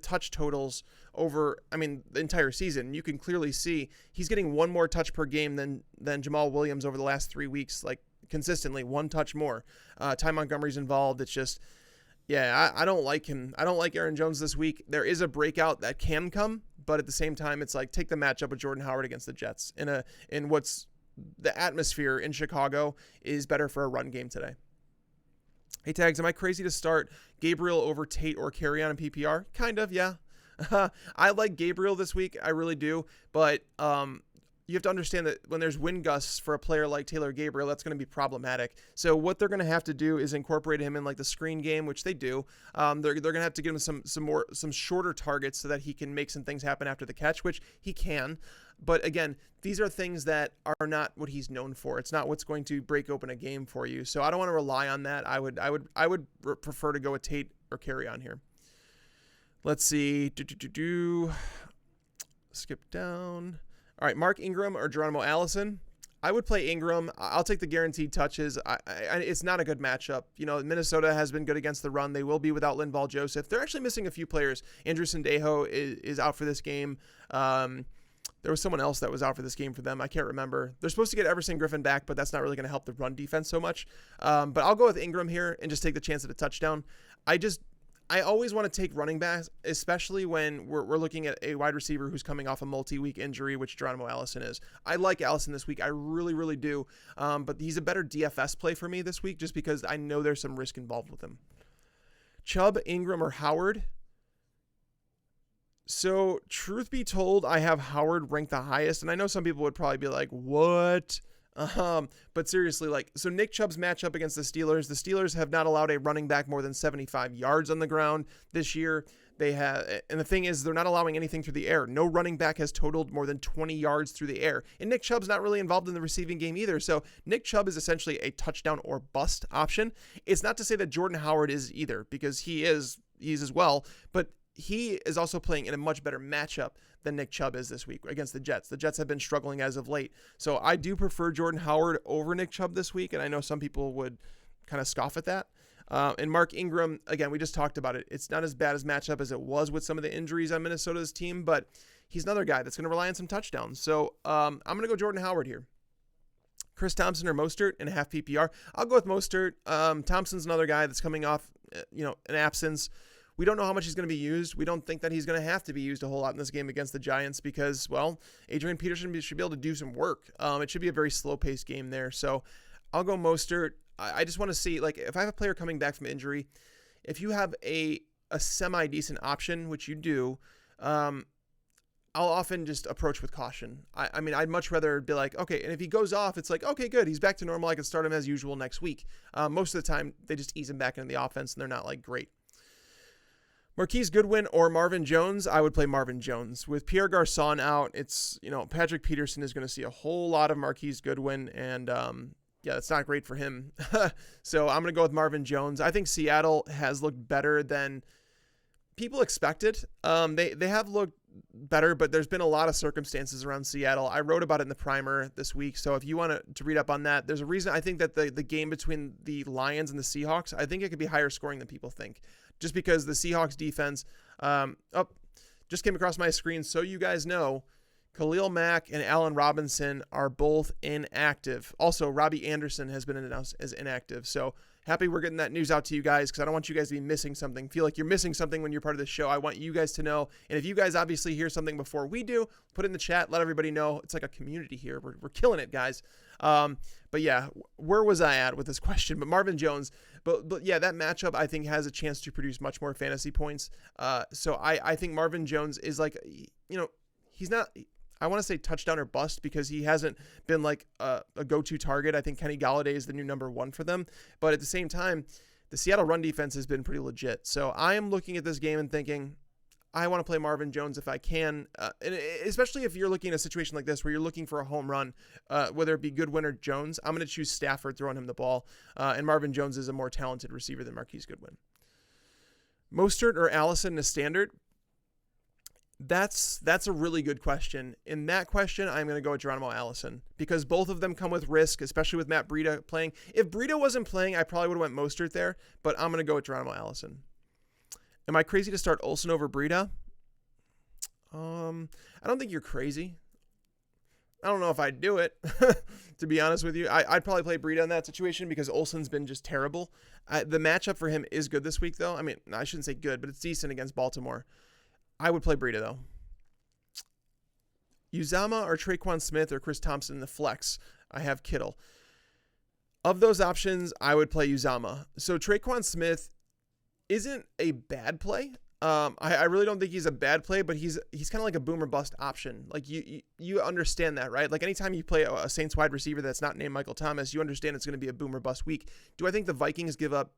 touch totals over, the entire season. You can clearly see he's getting 1 more touch per game than Jamal Williams over the last 3 weeks, consistently 1 touch more. Ty Montgomery's involved. It's just, I don't like him. I don't like Aaron Jones this week. There is a breakout that can come, but at the same time, it's take the matchup with Jordan Howard against the Jets in what's the atmosphere in Chicago is better for a run game today. Hey, Tags, am I crazy to start Gabriel over Tate or Carry on in PPR? Kind of, yeah. I like Gabriel this week. I really do. But you have to understand that when there's wind gusts for a player like Taylor Gabriel, that's going to be problematic. So what they're going to have to do is incorporate him in the screen game, which they do. They're going to have to give him some shorter targets so that he can make some things happen after the catch, which he can. But again, these are things that are not what he's known for. It's not what's going to break open a game for you. So I don't want to rely on that. I would prefer to go with Tate or Carry on here. Let's see. Skip down. All right, Mark Ingram or Geronimo Allison. I would play Ingram. I'll take the guaranteed touches. It's not a good matchup. Minnesota has been good against the run. They will be without Linval Joseph. They're actually missing a few players. Andrew Sendejo is out for this game. There was someone else that was out for this game for them. I can't remember. They're supposed to get Everson Griffin back, but that's not really going to help the run defense so much. But I'll go with Ingram here and just take the chance at a touchdown. I always want to take running backs, especially when we're looking at a wide receiver who's coming off a multi-week injury, which Geronimo Allison is. I like Allison this week. I really, really do. But he's a better DFS play for me this week just because I know there's some risk involved with him. Chubb, Ingram, or Howard? So, truth be told, I have Howard ranked the highest, and I know some people would probably be like, "What?" But seriously, like, so Nick Chubb's matchup against the Steelers have not allowed a running back more than 75 yards on the ground this year. They have, and the thing is, they're not allowing anything through the air. No running back has totaled more than 20 yards through the air, and Nick Chubb's not really involved in the receiving game either. So Nick Chubb is essentially a touchdown or bust option. It's not to say that Jordan Howard is either, because he's as well, but he is also playing in a much better matchup than Nick Chubb is this week against the Jets. The Jets have been struggling as of late. So I do prefer Jordan Howard over Nick Chubb this week, and I know some people would kind of scoff at that. And Mark Ingram, again, we just talked about it. It's not as bad as matchup as it was with some of the injuries on Minnesota's team, but he's another guy that's going to rely on some touchdowns. So I'm going to go Jordan Howard here. Chris Thompson or Mostert in a half PPR. I'll go with Mostert. Thompson's another guy that's coming off, an absence. We don't know how much he's going to be used. We don't think that he's going to have to be used a whole lot in this game against the Giants because, well, Adrian Peterson should be able to do some work. It should be a very slow-paced game there. So I'll go Mostert. I just want to see, like, if I have a player coming back from injury, if you have a semi-decent option, which you do, I'll often just approach with caution. I mean, I'd much rather be like, okay, and if he goes off, it's like, okay, good, he's back to normal. I can start him as usual next week. Most of the time, they just ease him back into the offense, and they're not, like, great. Marquise Goodwin or Marvin Jones, I would play Marvin Jones. With Pierre Garçon out, it's, Patrick Peterson is going to see a whole lot of Marquise Goodwin, and that's not great for him. So I'm going to go with Marvin Jones. I think Seattle has looked better than people expected. They have looked better, but there's been a lot of circumstances around Seattle. I wrote about it in the primer this week, so if you want to read up on that, there's a reason I think that the game between the Lions and the Seahawks, I think it could be higher scoring than people think. Just because the Seahawks defense, just came across my screen, so you guys know, Khalil Mack and Allen Robinson are both inactive. Also, Robbie Anderson has been announced as inactive. So happy we're getting that news out to you guys because I don't want you guys to be missing something. Feel like you're missing something when you're part of the show. I want you guys to know. And if you guys obviously hear something before we do, put it in the chat. Let everybody know. It's like a community here. We're killing it, guys. But yeah, where was I at with this question? But Marvin Jones, but yeah, that matchup I think has a chance to produce much more fantasy points. So I think Marvin Jones is like, he's not, I want to say touchdown or bust because he hasn't been like a go-to target. I think Kenny Golladay is the new number one for them. But at the same time, the Seattle run defense has been pretty legit. So I am looking at this game and thinking, I want to play Marvin Jones if I can, and especially if you're looking at a situation like this where you're looking for a home run, whether it be Goodwin or Jones. I'm going to choose Stafford throwing him the ball, and Marvin Jones is a more talented receiver than Marquise Goodwin. Mostert or Allison in a standard? That's a really good question. In that question, I'm going to go with Geronimo Allison because both of them come with risk, especially with Matt Breida playing. If Breida wasn't playing, I probably would have went Mostert there, but I'm going to go with Geronimo Allison. Am I crazy to start Olsen over Breida? I don't think you're crazy. I don't know if I'd do it, to be honest with you. I'd probably play Breida in that situation because Olsen's been just terrible. The matchup for him is good this week, though. I mean, I shouldn't say good, but it's decent against Baltimore. I would play Breida, though. Uzama or Traquan Smith or Chris Thompson in the flex. I have Kittle. Of those options, I would play Uzama. So Traquan Smith isn't a bad play. I really don't think he's a bad play, but he's kind of like a boomer bust option. Like you understand that, right? Like anytime you play a Saints wide receiver that's not named Michael Thomas, you understand it's going to be a boomer bust week. Do I think the Vikings give up,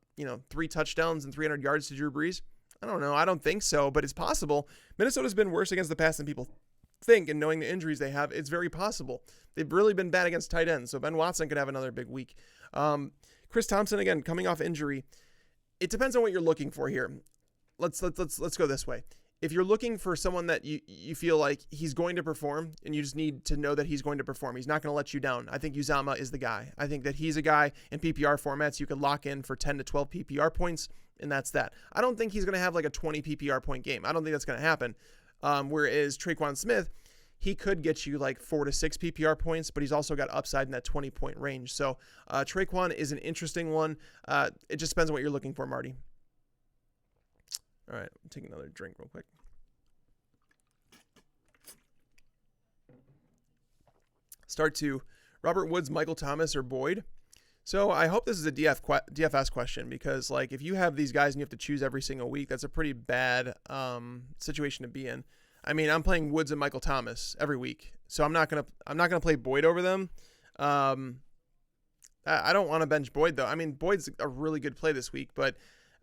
3 touchdowns and 300 yards to Drew Brees? I don't know. I don't think so, but it's possible. Minnesota's been worse against the pass than people think, and knowing the injuries they have, it's very possible. They've really been bad against tight ends, so Ben Watson could have another big week. Chris Thompson, again, coming off injury. It depends on what you're looking for here. Let's go this way. If you're looking for someone that you feel like he's going to perform and you just need to know that he's going to perform, he's not going to let you down, I think Uzama is the guy. I think that he's a guy in PPR formats you could lock in for 10 to 12 PPR points, and that's that. I don't think he's going to have like a 20 PPR point game. I don't think that's going to happen. Whereas Traquan Smith, he could get you like 4 to 6 PPR points, but he's also got upside in that 20-point range. So Traquan is an interesting one. It just depends on what you're looking for, Marty. All right, I'm taking another drink real quick. Start 2. Robert Woods, Michael Thomas, or Boyd. So I hope this is a DFS question because, like, if you have these guys and you have to choose every single week, that's a pretty bad situation to be in. I mean, I'm playing Woods and Michael Thomas every week, so I'm not gonna play Boyd over them. I don't want to bench Boyd though. I mean, Boyd's a really good play this week, but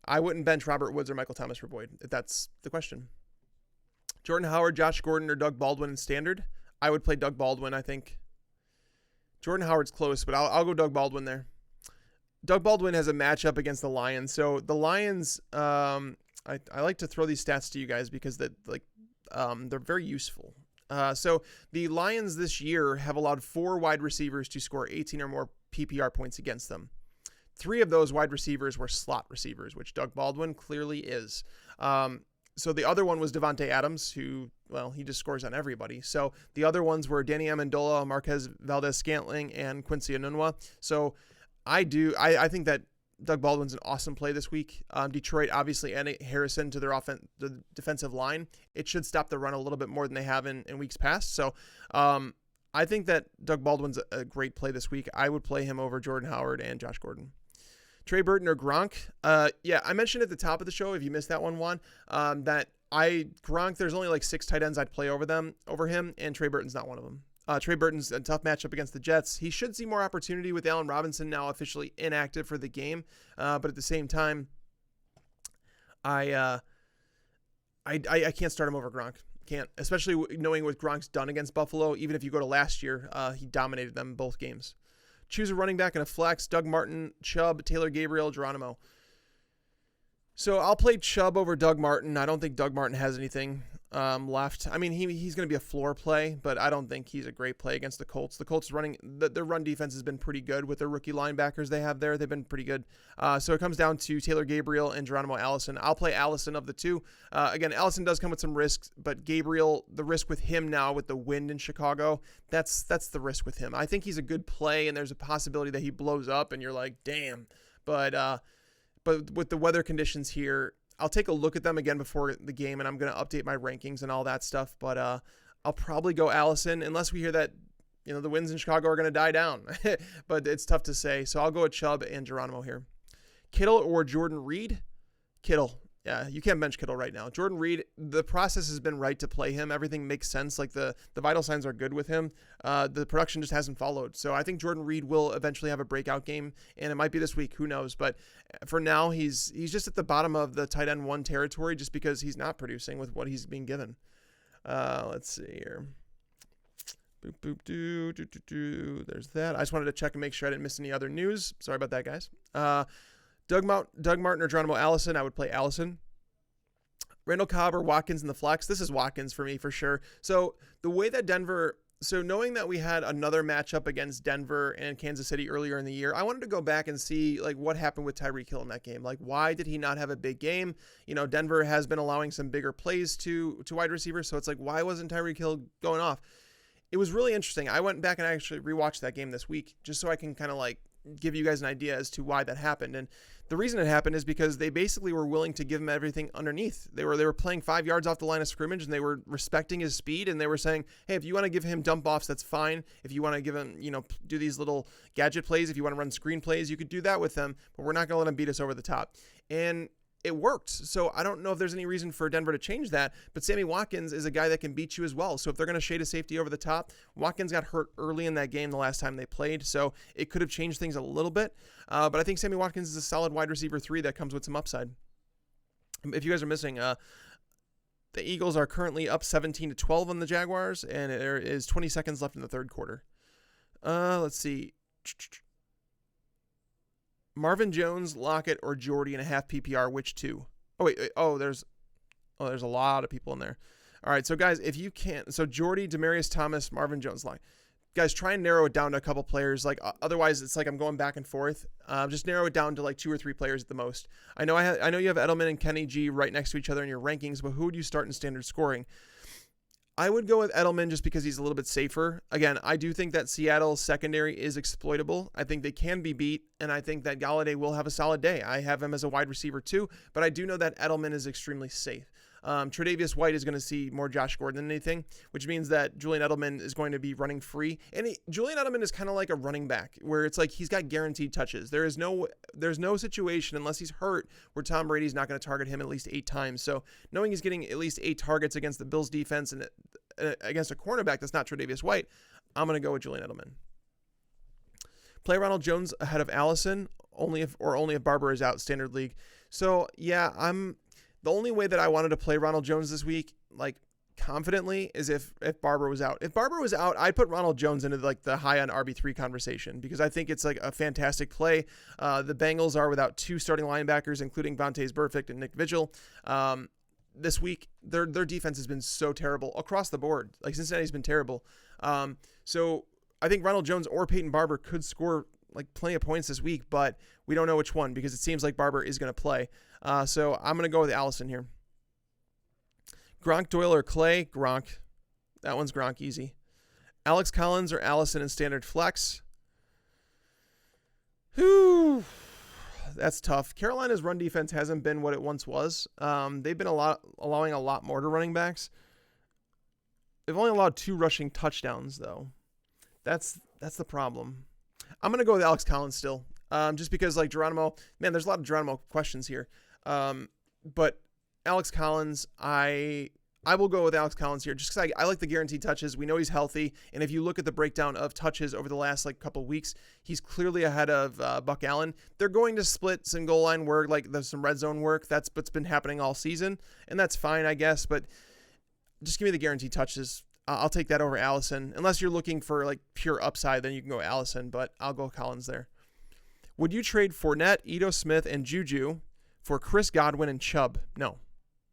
I wouldn't bench Robert Woods or Michael Thomas for Boyd, if that's the question. Jordan Howard, Josh Gordon, or Doug Baldwin in standard. I would play Doug Baldwin, I think. Jordan Howard's close, but I'll go Doug Baldwin there. Doug Baldwin has a matchup against the Lions. So the Lions, I like to throw these stats to you guys because they're very useful. So the Lions this year have allowed 4 wide receivers to score 18 or more PPR points against them. 3 of those wide receivers were slot receivers, which Doug Baldwin clearly is. So the other one was Devontae Adams, who, well, he just scores on everybody. So the other ones were Danny Amendola, Marquez Valdez-Scantling, and Quincy Enunwa. So I think that Doug Baldwin's an awesome play this week. Detroit obviously adding Harrison to their the defensive line. It should stop the run a little bit more than they have in weeks past. So I think that Doug Baldwin's a great play this week. I would play him over Jordan Howard and Josh Gordon. Trey Burton or Gronk. I mentioned at the top of the show, if you missed that one, Juan, that Gronk, there's only like 6 tight ends I'd play over him, and Trey Burton's not one of them. Trey Burton's a tough matchup against the Jets. He should see more opportunity with Allen Robinson now officially inactive for the game. But at the same time, I can't start him over Gronk. Can't, especially knowing what Gronk's done against Buffalo. Even if you go to last year, he dominated them both games. Choose a running back and a flex. Doug Martin, Chubb, Taylor Gabriel, Geronimo. So I'll play Chubb over Doug Martin. I don't think Doug Martin has anything left. I mean, he's going to be a floor play, but I don't think he's a great play against the Colts. The Colts their run defense has been pretty good with their rookie linebackers they have there. They've been pretty good. So it comes down to Taylor Gabriel and Geronimo Allison. I'll play Allison of the two. Again, Allison does come with some risks, but Gabriel, the risk with him now with the wind in Chicago, that's the risk with him. I think he's a good play, and there's a possibility that he blows up, and you're like, damn. But with the weather conditions here, I'll take a look at them again before the game, and I'm going to update my rankings and all that stuff. But I'll probably go Allison unless we hear that the winds in Chicago are going to die down. But it's tough to say. So I'll go with Chubb and Geronimo here. Kittle or Jordan Reed? Kittle. Yeah, you can't bench Kittle right now. Jordan Reed, the process has been right to play him. Everything makes sense. Like the vital signs are good with him. The production just hasn't followed. So I think Jordan Reed will eventually have a breakout game, and it might be this week. Who knows? But for now, he's just at the bottom of the tight end 1 territory just because he's not producing with what he's being given. Let's see here. Boop, boop, do. There's that. I just wanted to check and make sure I didn't miss any other news. Sorry about that, guys. Doug Martin or Geronimo Allison, I would play Allison. Randall Cobb or Watkins in the flex. This is Watkins for me for sure. So the way that knowing that we had another matchup against Denver and Kansas City earlier in the year, I wanted to go back and see like what happened with Tyreek Hill in that game. Like, why did he not have a big game? Denver has been allowing some bigger plays to wide receivers. So it's like, why wasn't Tyreek Hill going off? It was really interesting. I went back and actually rewatched that game this week just so I can kind of like give you guys an idea as to why that happened. And the reason it happened is because they basically were willing to give him everything underneath. They were playing 5 yards off the line of scrimmage, and they were respecting his speed, and they were saying, hey, if you want to give him dump offs, that's fine. If you want to give him, do these little gadget plays, if you want to run screen plays, you could do that with them, but we're not going to let him beat us over the top. And it worked. So I don't know if there's any reason for Denver to change that, but Sammy Watkins is a guy that can beat you as well. So if they're going to shade a safety over the top, Watkins got hurt early in that game the last time they played, so it could have changed things a little bit. But I think Sammy Watkins is a solid wide receiver 3 that comes with some upside. If you guys are missing, the Eagles are currently up 17-12 on the Jaguars, and there is 20 seconds left in the third quarter. Let's see. Marvin Jones, Lockett, or Jordy in a half PPR, which two? There's a lot of people in there. All right, so guys, if you can't, so Jordy, Demaryius Thomas, Marvin Jones, Lockett. Guys, try and narrow it down to a couple players. Like otherwise, it's like I'm going back and forth. Just narrow it down to like 2 or 3 players at the most. I know you have Edelman and Kenny G right next to each other in your rankings, but who would you start in standard scoring? I would go with Edelman just because he's a little bit safer. Again, I do think that Seattle's secondary is exploitable. I think they can be beat, and I think that Galladay will have a solid day. I have him as a wide receiver too, but I do know that Edelman is extremely safe. Tre'Davious White is going to see more Josh Gordon than anything, which means that Julian Edelman is going to be running free. And Julian Edelman is kind of like a running back, where it's like he's got guaranteed touches. There's no situation, unless he's hurt, where Tom Brady's not going to target him at least 8 times. So knowing he's getting at least 8 targets against the Bills defense and against a cornerback that's not Tre'Davious White, I'm going to go with Julian Edelman. Play Ronald Jones ahead of Allison, only if Barber is out, standard league. So yeah, the only way that I wanted to play Ronald Jones this week, like confidently, is if Barber was out. If Barber was out, I'd put Ronald Jones into like the high on RB3 conversation, because I think it's like a fantastic play. The Bengals are without 2 starting linebackers, including Vontaze Burfict and Nick Vigil. This week, their defense has been so terrible across the board. Like Cincinnati's been terrible. So I think Ronald Jones or Peyton Barber could score like plenty of points this week, but we don't know which one, because it seems like Barber is going to play. So I'm going to go with Allison here. Gronk, Doyle, or Clay? Gronk. That one's Gronk, easy. Alex Collins or Allison in standard flex? Whew. That's tough. Carolina's run defense hasn't been what it once was. They've been allowing a lot more to running backs. They've only allowed 2 rushing touchdowns, though. That's the problem. I'm going to go with Alex Collins still, just because, like, Geronimo, man, there's a lot of Geronimo questions here. But Alex Collins, I will go with Alex Collins here, just because I like the guaranteed touches. We know he's healthy, and if you look at the breakdown of touches over the last like couple weeks, he's clearly ahead of Buck Allen. They're going to split some goal line work, like there's some red zone work. That's what's been happening all season, and that's fine, I guess. But just give me the guaranteed touches. I'll take that over Allison. Unless you're looking for like pure upside, then you can go Allison, but I'll go Collins there. Would you trade Fournette, Ito Smith, and Juju for Chris Godwin and Chubb? No,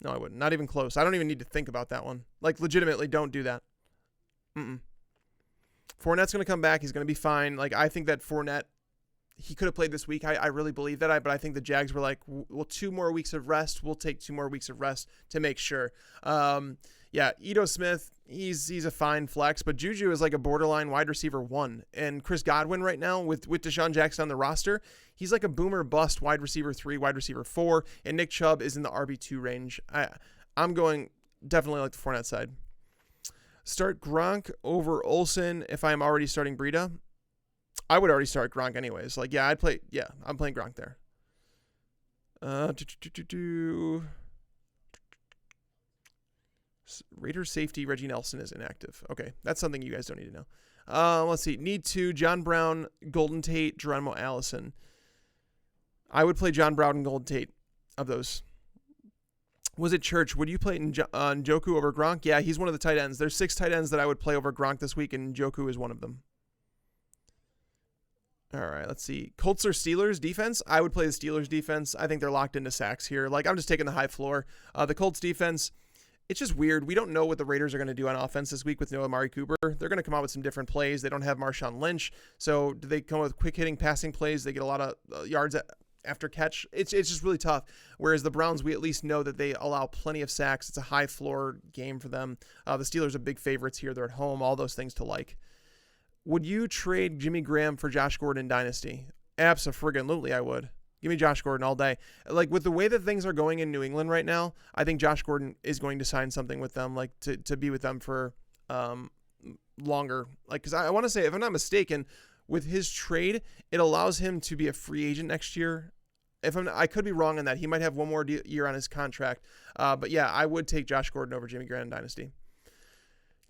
I wouldn't. Not even close. I don't even need to think about that one. Like, legitimately, don't do that. Fournette's going to come back. He's going to be fine. Like, I think that Fournette, he could have played this week. I really believe that. But I think the Jags were like, well, 2 more weeks of rest. We'll take 2 more weeks of rest to make sure. Yeah, Ito Smith, he's a fine flex, but Juju is like a borderline wide receiver 1. And Chris Godwin right now, with Deshaun Jackson on the roster, he's like a boomer bust wide receiver 3, wide receiver 4, and Nick Chubb is in the RB2 range. I'm going definitely like the Fournette side. Start Gronk over Olsen if I'm already starting Breida. I would already start Gronk anyways. Like, I'm playing Gronk there. Raiders safety Reggie Nelson is inactive. Okay, that's something you guys don't need to know. Let's see. Need 2, John Brown, Golden Tate, Geronimo Allison. I would play John Brown and Golden Tate of those. Was it Church? Would you play Njoku over Gronk? Yeah, he's one of the tight ends. There's 6 tight ends that I would play over Gronk this week, and Njoku is one of them. All right, let's see. Colts or Steelers defense? I would play the Steelers defense. I think they're locked into sacks here. Like, I'm just taking the high floor. The Colts defense, it's just weird. We don't know what the Raiders are going to do on offense this week with no Amari Cooper. They're going to come out with some different plays. They don't have Marshawn Lynch. So do they come with quick hitting passing plays? They get a lot of yards after catch. It's just really tough. Whereas the Browns, we at least know that they allow plenty of sacks. It's a high floor game for them. The Steelers are big favorites here. They're at home. All those things to like. Would you trade Jimmy Graham for Josh Gordon in Dynasty? Abso-friggin-lutely, I would. Give me Josh Gordon all day. Like, with the way that things are going in New England right now, I think Josh Gordon is going to sign something with them, like to be with them for longer. Like, because I want to say, if I'm not mistaken, with his trade, it allows him to be a free agent next year. I could be wrong on that. He might have one more year on his contract. But yeah, I would take Josh Gordon over Jimmy Graham in Dynasty.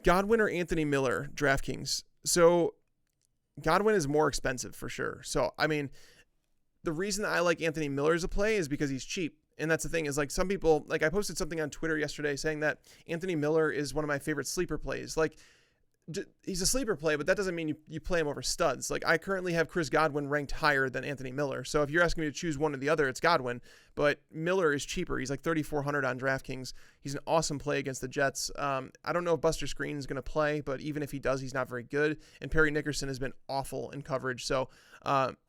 Godwin or Anthony Miller, DraftKings. So Godwin is more expensive for sure. So, I mean, the reason I like Anthony Miller as a play is because he's cheap. And that's the thing, is like some people, like I posted something on Twitter yesterday saying that Anthony Miller is one of my favorite sleeper plays. Like, he's a sleeper play, but that doesn't mean you play him over studs. Like, I currently have Chris Godwin ranked higher than Anthony Miller. So if you're asking me to choose one or the other, it's Godwin. But Miller is cheaper. He's like $3,400 on DraftKings. He's an awesome play against the Jets. I don't know if Buster Skrine is going to play, but even if he does, he's not very good. And Perry Nickerson has been awful in coverage. So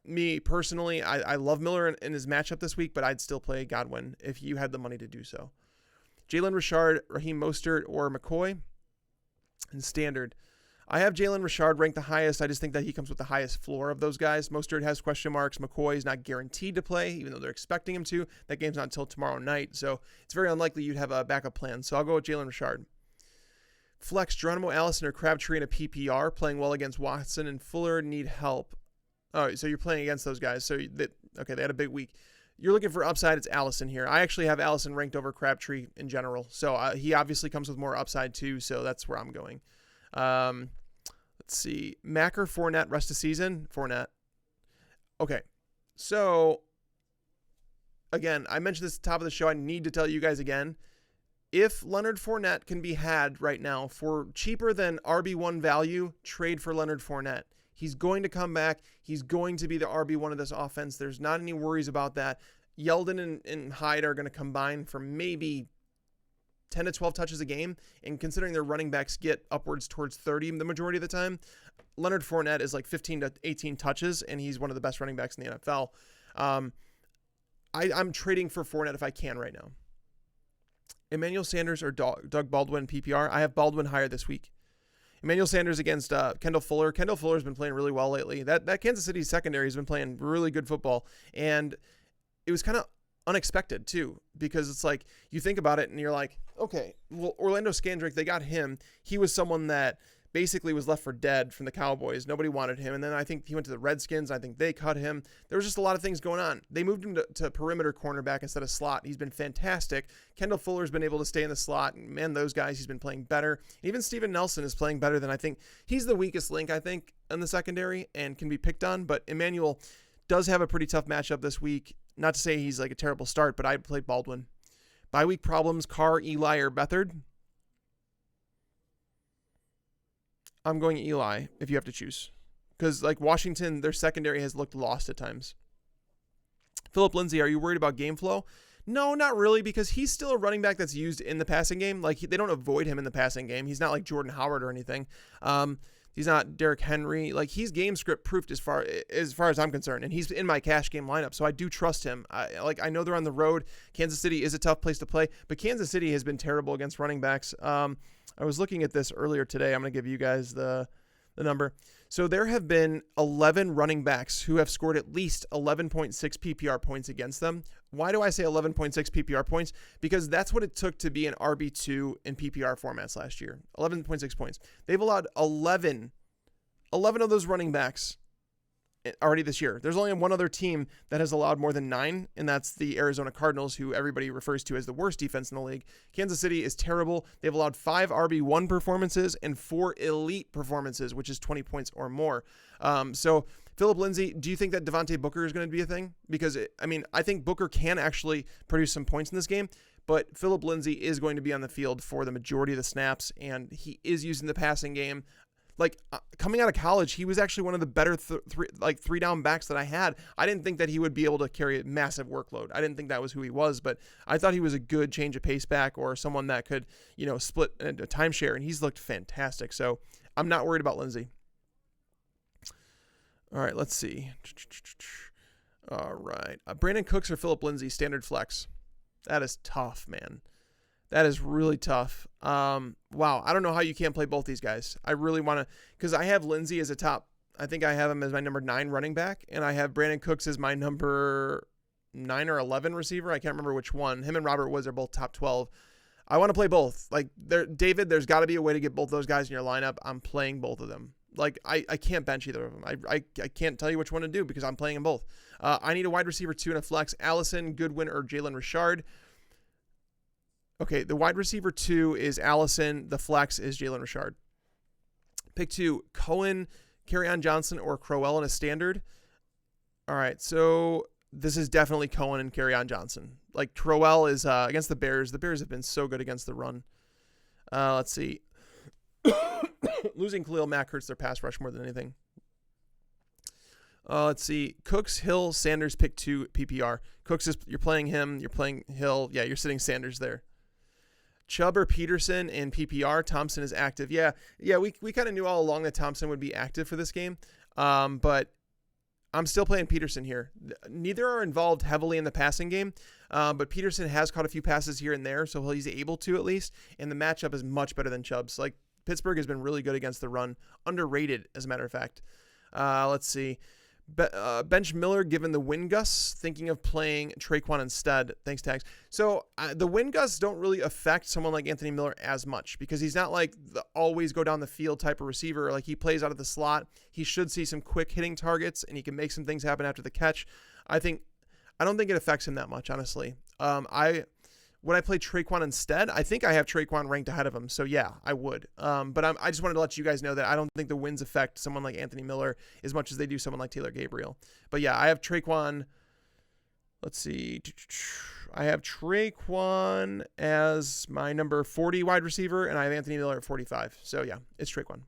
me personally, I love Miller in his matchup this week, but I'd still play Godwin if you had the money to do so. Jalen Richard, Raheem Mostert, or McCoy in standard. I have Jalen Richard ranked the highest. I just think that he comes with the highest floor of those guys. Mostert has question marks. McCoy is not guaranteed to play, even though they're expecting him to. That game's not until tomorrow night, so it's very unlikely you'd have a backup plan. So I'll go with Jalen Richard. Flex, Geronimo Allison or Crabtree in a PPR, playing well against Watson and Fuller, need help. Oh, so you're playing against those guys. So, they had a big week. You're looking for upside, it's Allison here. I actually have Allison ranked over Crabtree in general. So he obviously comes with more upside too, so that's where I'm going. Let's see. Mack or Fournette rest of season? Fournette. Okay. So, again, I mentioned this at the top of the show. I need to tell you guys again. If Leonard Fournette can be had right now for cheaper than RB1 value, trade for Leonard Fournette. He's going to come back. He's going to be the RB1 of this offense. There's not any worries about that. Yeldon and Hyde are going to combine for maybe 10 to 12 touches a game. And considering their running backs get upwards towards 30 the majority of the time, Leonard Fournette is like 15 to 18 touches, and he's one of the best running backs in the NFL. I'm trading for Fournette if I can right now. Emmanuel Sanders or Doug Baldwin PPR. I have Baldwin higher this week. Emmanuel Sanders against Kendall Fuller. Kendall Fuller's been playing really well lately. That Kansas City secondary has been playing really good football. And it was kind of unexpected, too, because it's like you think about it and you're like, okay, well, Orlando Scandrick, they got him. He was someone that basically was left for dead from the Cowboys. Nobody wanted him. And then I think he went to the Redskins. I think they cut him. There was just a lot of things going on. They moved him to perimeter cornerback instead of slot. He's been fantastic. Kendall Fuller's been able to stay in the slot. And man, those guys, he's been playing better. Even Steven Nelson is playing better than I think. He's the weakest link, I think, in the secondary and can be picked on. But Emmanuel does have a pretty tough matchup this week. Not to say he's like a terrible start, but I played Baldwin. Bye week problems, Carr, Eli, or Beathard. I'm going Eli if you have to choose. Because, like, Washington, their secondary has looked lost at times. Philip Lindsay, are you worried about game flow? No, not really, because he's still a running back that's used in the passing game. Like, they don't avoid him in the passing game. He's not like Jordan Howard or anything. He's not Derrick Henry. Like, he's game script proofed as far as I'm concerned, and he's in my cash game lineup, so I do trust him. I know they're on the road. Kansas City is a tough place to play, but Kansas City has been terrible against running backs. I was looking at this earlier today. I'm going to give you guys the number. So there have been 11 running backs who have scored at least 11.6 PPR points against them. Why do I say 11.6 PPR points? Because that's what it took to be an RB2 in PPR formats last year. 11.6 points. They've allowed 11 of those running backs already this year. There's only one other team that has allowed more than 9, and that's the Arizona Cardinals, who everybody refers to as the worst defense in the league. Kansas City is terrible. They've allowed 5 RB1 performances and 4 elite performances, which is 20 points or more. So Philip Lindsay, do you think that Devontae Booker is going to be a thing? Because, I think Booker can actually produce some points in this game, but Philip Lindsay is going to be on the field for the majority of the snaps, and he is using the passing game. Like, coming out of college, he was actually one of the better three down backs that I had. I didn't think that he would be able to carry a massive workload. I didn't think that was who he was, but I thought he was a good change of pace back or someone that could, split a timeshare, and he's looked fantastic. So I'm not worried about Lindsay. All right, let's see. All right. Brandon Cooks or Philip Lindsay, standard flex. That is tough, man. That is really tough. Wow. I don't know how you can't play both these guys. I really want to, because I have Lindsay as a top. I think I have him as my number 9 running back, and I have Brandon Cooks as my number 9 or 11 receiver. I can't remember which one. Him and Robert Woods are both top 12. I want to play both. Like, David, there's got to be a way to get both those guys in your lineup. I'm playing both of them. Like, I can't bench either of them. I can't tell you which one to do because I'm playing them both. I need a wide receiver 2 and a flex. Allison, Goodwin, or Jalen Richard. Okay, the wide receiver 2 is Allison. The flex is Jalen Richard. Pick 2, Cohen, Kerryon Johnson, or Crowell in a standard. All right, so this is definitely Cohen and Kerryon Johnson. Like, Crowell is against the Bears. The Bears have been so good against the run. Let's see. Losing Khalil Mack hurts their pass rush more than anything. Let's see. Cooks, Hill, Sanders, pick 2 PPR. Cooks you're playing him. You're playing Hill. Yeah, you're sitting Sanders there. Chubb or Peterson in PPR. Thompson is active. Yeah, we kind of knew all along that Thompson would be active for this game, but I'm still playing Peterson here. Neither are involved heavily in the passing game, but Peterson has caught a few passes here and there, so he's able to at least, and the matchup is much better than Chubb's. Like, Pittsburgh has been really good against the run, underrated as a matter of fact. Let's see. Bench Miller given the wind gusts, thinking of playing Traquan instead. Thanks, Tags. So the wind gusts don't really affect someone like Anthony Miller as much because he's not like the always go down the field type of receiver. Like he plays out of the slot. He should see some quick hitting targets and he can make some things happen after the catch. I don't think it affects him that much, honestly. Would I play Traquan instead? I think I have Traquan ranked ahead of him, so yeah, I would. But I just wanted to let you guys know that I don't think the wins affect someone like Anthony Miller as much as they do someone like Taylor Gabriel. But yeah, I have Traquan. Let's see. I have Traquan as my number 40 wide receiver, and I have Anthony Miller at 45. So yeah, it's Traquan.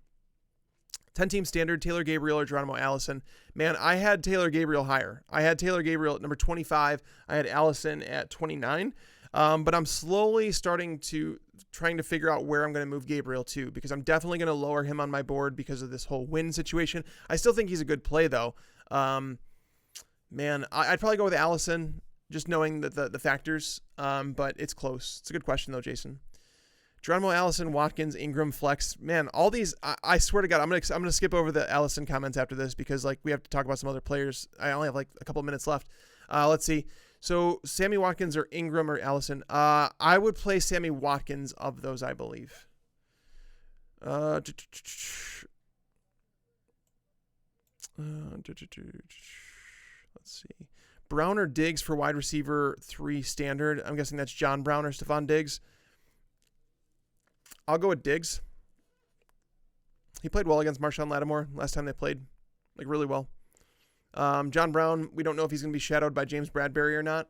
10-team standard, Taylor Gabriel or Geronimo Allison. Man, I had Taylor Gabriel higher. I had Taylor Gabriel at number 25. I had Allison at 29. But I'm slowly trying to figure out where I'm going to move Gabriel to because I'm definitely going to lower him on my board because of this whole win situation. I still think he's a good play though. Man, I'd probably go with Allison just knowing the factors. But it's close. It's a good question though, Jason. Geronimo Allison, Watkins, Ingram, Flex. Man, all these, I swear to God, I'm gonna skip over the Allison comments after this because like we have to talk about some other players. I only have like a couple minutes left. Let's see. So Sammy Watkins or Ingram or Allison. I would play Sammy Watkins of those, I believe. Let's see. Brown or Diggs for wide receiver 3 standard. I'm guessing that's John Brown or Stephon Diggs. I'll go with Diggs. He played well against Marshawn Lattimore last time they played, like really well. John Brown, we don't know if he's going to be shadowed by James Bradbury or not.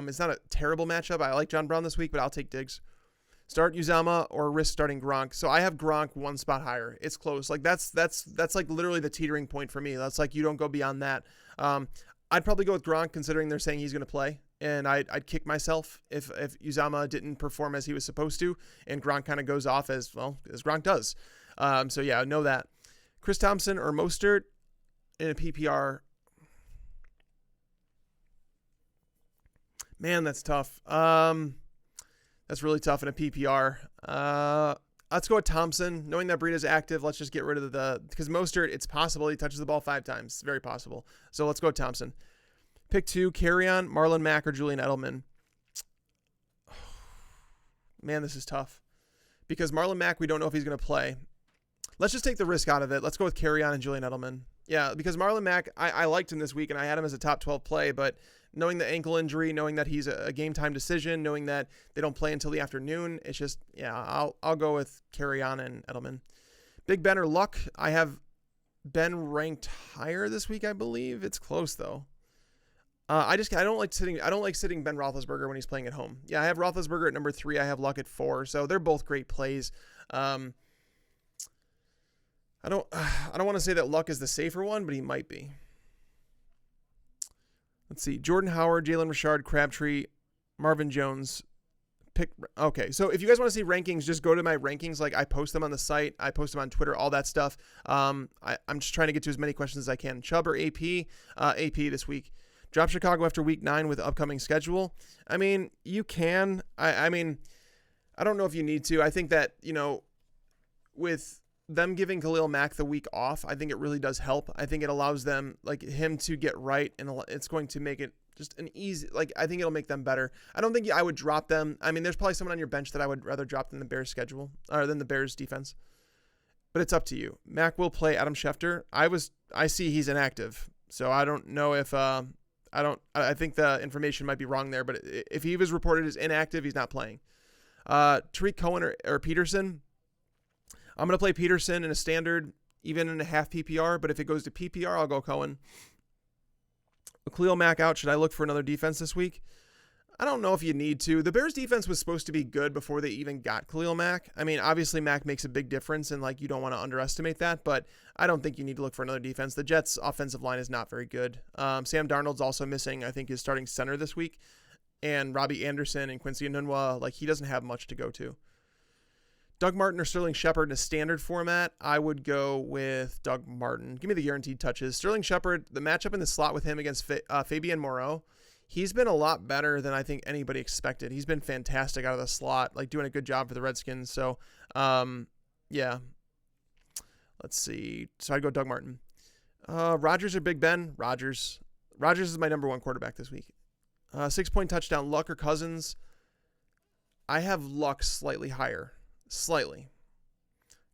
It's not a terrible matchup. I like John Brown this week, but I'll take Diggs. Start Uzama or risk starting Gronk. So I have Gronk one spot higher. It's close. Like that's like literally the teetering point for me. That's like you don't go beyond that. I'd probably go with Gronk considering they're saying he's going to play, and I'd kick myself if Uzama didn't perform as he was supposed to, and Gronk kind of goes off as Gronk does. So yeah, know that. Chris Thompson or Mostert in a PPR. Man, that's tough. That's really tough in a PPR. Let's go with Thompson. Knowing that Breida's active, let's just get rid of because Mostert, it's possible he touches the ball 5 times. It's very possible. So let's go with Thompson. Pick 2, Carrion, Marlon Mack, or Julian Edelman. Man, this is tough. Because Marlon Mack, we don't know if he's going to play. Let's just take the risk out of it. Let's go with Carrion and Julian Edelman. Yeah, because Marlon Mack, I liked him this week, and I had him as a top 12 play, but knowing the ankle injury, knowing that he's a game time decision, knowing that they don't play until the afternoon, it's just, yeah, I'll go with Carrion and Edelman. Big Ben or Luck, I have Ben ranked higher this week, I believe. It's close though. I don't like sitting Ben Roethlisberger when he's playing at home. Yeah, I have Roethlisberger at number 3. I have Luck at 4. So they're both great plays. I don't want to say that Luck is the safer one, but he might be. Let's see. Jordan Howard, Jalen Richard, Crabtree, Marvin Jones. Okay, so if you guys want to see rankings, just go to my rankings. Like I post them on the site. I post them on Twitter, all that stuff. I'm just trying to get to as many questions as I can. Chubb or AP? AP this week. Drop Chicago after week 9 with upcoming schedule. I mean, you can. I mean, I don't know if you need to. I think that, with them giving Khalil Mack the week off, I think it really does help. I think it allows them, like him to get right, and it's going to make it just an easy, like I think it'll make them better. I don't think I would drop them. I mean, there's probably someone on your bench that I would rather drop than the Bears schedule, or than the Bears defense. But it's up to you. Mack will play Adam Schefter. I see he's inactive, so I don't know if I think the information might be wrong there, but if he was reported as inactive, he's not playing. Tariq Cohen or Peterson. I'm going to play Peterson in a standard, even in a half PPR, but if it goes to PPR, I'll go Cohen. Khalil Mack out. Should I look for another defense this week? I don't know if you need to. The Bears defense was supposed to be good before they even got Khalil Mack. I mean, obviously Mack makes a big difference, and like you don't want to underestimate that, but I don't think you need to look for another defense. The Jets' offensive line is not very good. Sam Darnold's also missing, I think, his starting center this week, and Robbie Anderson and Quincy Enunwa, like he doesn't have much to go to. Doug Martin or Sterling Shepard in a standard format, I would go with Doug Martin. Give me the guaranteed touches. Sterling Shepard, the matchup in the slot with him against Fabian Moreau, he's been a lot better than I think anybody expected. He's been fantastic out of the slot, like doing a good job for the Redskins. So, yeah, Let's see. So I'd go Doug Martin. Rodgers or Big Ben? Rodgers. Rodgers is my number 1 quarterback this week. 6-point touchdown, Luck or Cousins? I have Luck slightly higher. Slightly.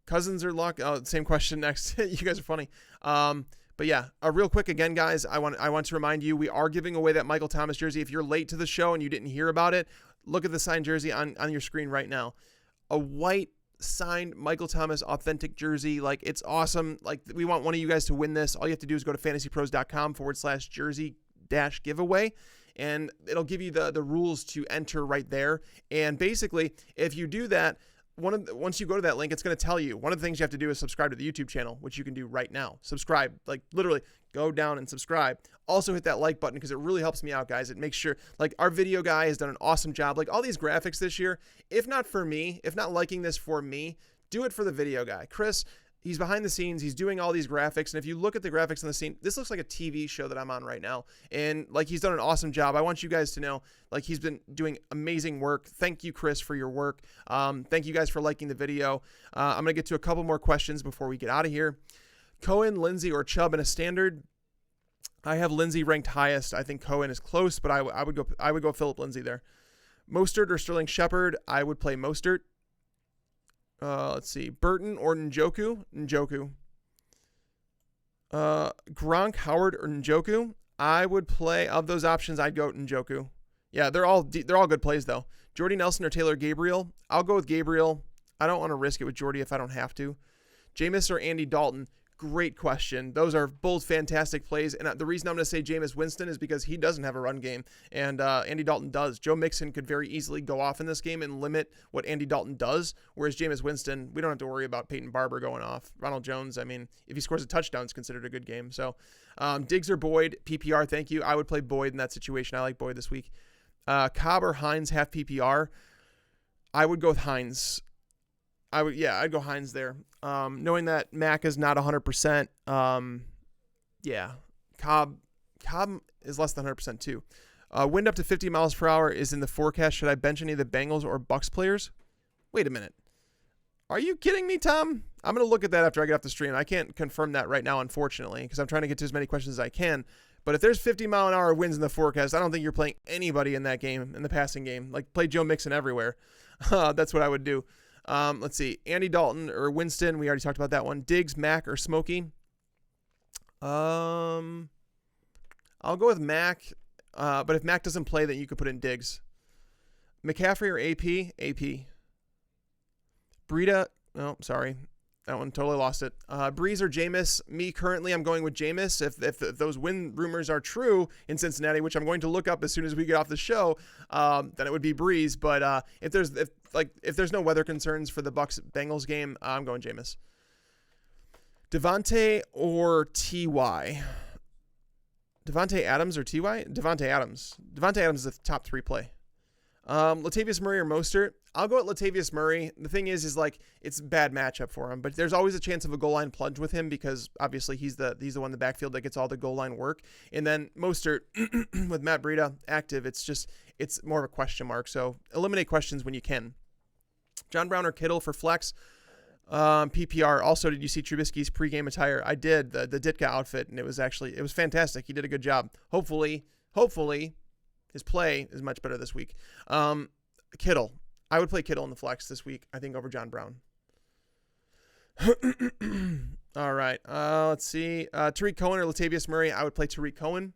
Cousins or Luck? Oh, same question next. You guys are funny. But yeah, real quick again, guys, I want to remind you, we are giving away that Michael Thomas jersey. If you're late to the show and you didn't hear about it, look at the signed jersey on your screen right now. A white signed Michael Thomas authentic jersey. Like, it's awesome. Like, we want one of you guys to win this. All you have to do is go to fantasypros.com/jersey-giveaway. And it'll give you the rules to enter right there. And basically, if you do that, once you go to that link, it's going to tell you one of the things you have to do is subscribe to the YouTube channel, which you can do right now. Subscribe, like literally go down and subscribe. Also hit that like button because it really helps me out, guys. It makes sure, like, our video guy has done an awesome job. Like, all these graphics this year, if not for me, if not liking this for me, do it for the video guy. Chris, he's behind the scenes. He's doing all these graphics. And if you look at the graphics on the scene, this looks like a TV show that I'm on right now. And like, he's done an awesome job. I want you guys to know, like, he's been doing amazing work. Thank you, Chris, for your work. Thank you guys for liking the video. I'm going to get to a couple more questions before we get out of here. Cohen, Lindsey, or Chubb in a standard? I have Lindsey ranked highest. I think Cohen is close, but I would go Philip Lindsay there. Mostert or Sterling Shepard? I would play Mostert. Let's see. Burton or Njoku? Njoku. Gronk, Howard, or Njoku? I would play, of those options, I'd go Njoku. Yeah, they're all good plays, though. Jordy Nelson or Taylor Gabriel? I'll go with Gabriel. I don't want to risk it with Jordy if I don't have to. Jameis or Andy Dalton? Great question. Those are both fantastic plays. And the reason I'm going to say Jameis Winston is because he doesn't have a run game. And Andy Dalton does. Joe Mixon could very easily go off in this game and limit what Andy Dalton does. Whereas Jameis Winston, we don't have to worry about Peyton Barber going off. Ronald Jones, I mean, if he scores a touchdown, it's considered a good game. So Diggs or Boyd? PPR, thank you. I would play Boyd in that situation. I like Boyd this week. Cobb or Hines, half PPR? I would go with Hines. I'd go Hines there. Knowing that Mac is not 100%. Cobb is less than 100% too. Wind up to 50 miles per hour is in the forecast. Should I bench any of the Bengals or Bucks players? Wait a minute. Are you kidding me, Tom? I'm going to look at that after I get off the stream. I can't confirm that right now, unfortunately, because I'm trying to get to as many questions as I can. But if there's 50-mile-an-hour winds in the forecast, I don't think you're playing anybody in that game, in the passing game. Like, play Joe Mixon everywhere. That's what I would do. Let's see. Andy Dalton or Winston. We already talked about that one. Diggs, Mac, or Smokey. I'll go with Mac. But if Mac doesn't play, then you could put in Diggs. McCaffrey or AP? AP. Breida. Oh, sorry. That one totally lost it. Breeze or Jameis? Me, currently, I'm going with Jameis. If those win rumors are true in Cincinnati, which I'm going to look up as soon as we get off the show, then it would be Breeze. But if there's no weather concerns for the Bucks Bengals game, I'm going Jameis. Devontae or Ty? Devontae Adams or Ty? Devontae Adams. Devontae Adams is the top 3 play. Latavius Murray or Mostert? I'll go at Latavius Murray. The thing is like, it's a bad matchup for him, but there's always a chance of a goal line plunge with him because obviously he's the one in the backfield that gets all the goal line work. And then Mostert with Matt Breida active, it's more of a question mark. So eliminate questions when you can. John Brown or Kittle for flex? PPR. Also, did you see Trubisky's pregame attire? I did, the Ditka outfit, and it was fantastic. He did a good job. Hopefully his play is much better this week. Kittle. I would play Kittle in the flex this week, I think, over John Brown. All right. Let's see. Tariq Cohen or Latavius Murray? I would play Tariq Cohen.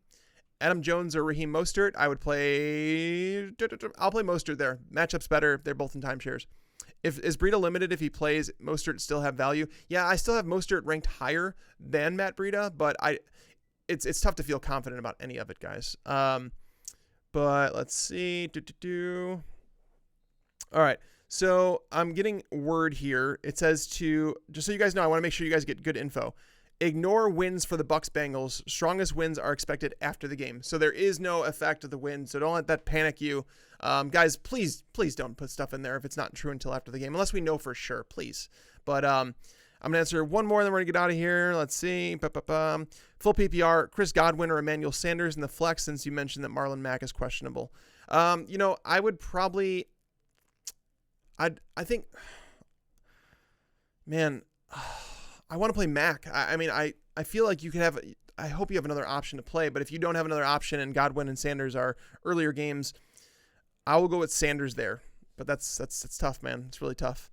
Adam Jones or Raheem Mostert? I'll play Mostert there. Matchup's better. They're both in timeshares. Is Breida limited if he plays? Mostert still have value? Yeah, I still have Mostert ranked higher than Matt Breida, but it's tough to feel confident about any of it, guys. But let's see. All right. So I'm getting word here. It says just so you guys know, I want to make sure you guys get good info. Ignore wins for the Bucks Bengals. Strongest wins are expected after the game. So there is no effect of the win. So don't let that panic you. Guys, please don't put stuff in there if it's not true until after the game, unless we know for sure, please. But I'm going to answer one more and then we're going to get out of here. Let's see. Full PPR, Chris Godwin or Emmanuel Sanders in the flex, since you mentioned that Marlon Mack is questionable. I would probably, I think, man, I want to play Mac. I mean, I feel like you could have, I hope you have another option to play, but if you don't have another option and Godwin and Sanders are earlier games, I will go with Sanders there. But that's tough, man. It's really tough.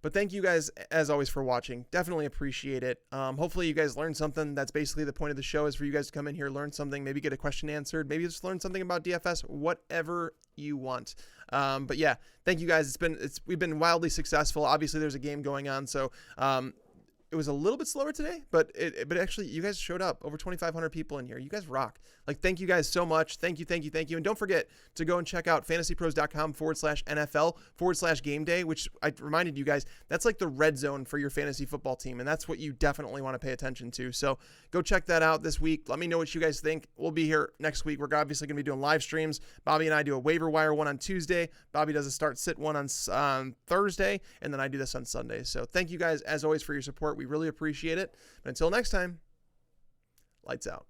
But thank you guys, as always, for watching. Definitely appreciate it. Hopefully you guys learned something. That's basically the point of the show, is for you guys to come in here, learn something, maybe get a question answered, maybe just learn something about DFS, whatever you want. But yeah, thank you guys. We've been wildly successful. Obviously, there's a game going on, so it was a little bit slower today, but actually you guys showed up. Over 2,500 people in here. You guys rock. Like, thank you guys so much. Thank you. And don't forget to go and check out fantasypros.com/NFL/game day, which I reminded you guys, that's like the red zone for your fantasy football team. And that's what you definitely want to pay attention to. So go check that out this week. Let me know what you guys think. We'll be here next week. We're obviously going to be doing live streams. Bobby and I do a waiver wire one on Tuesday. Bobby does a start sit one on Thursday. And then I do this on Sunday. So thank you guys, as always, for your support. We really appreciate it. But until next time, lights out.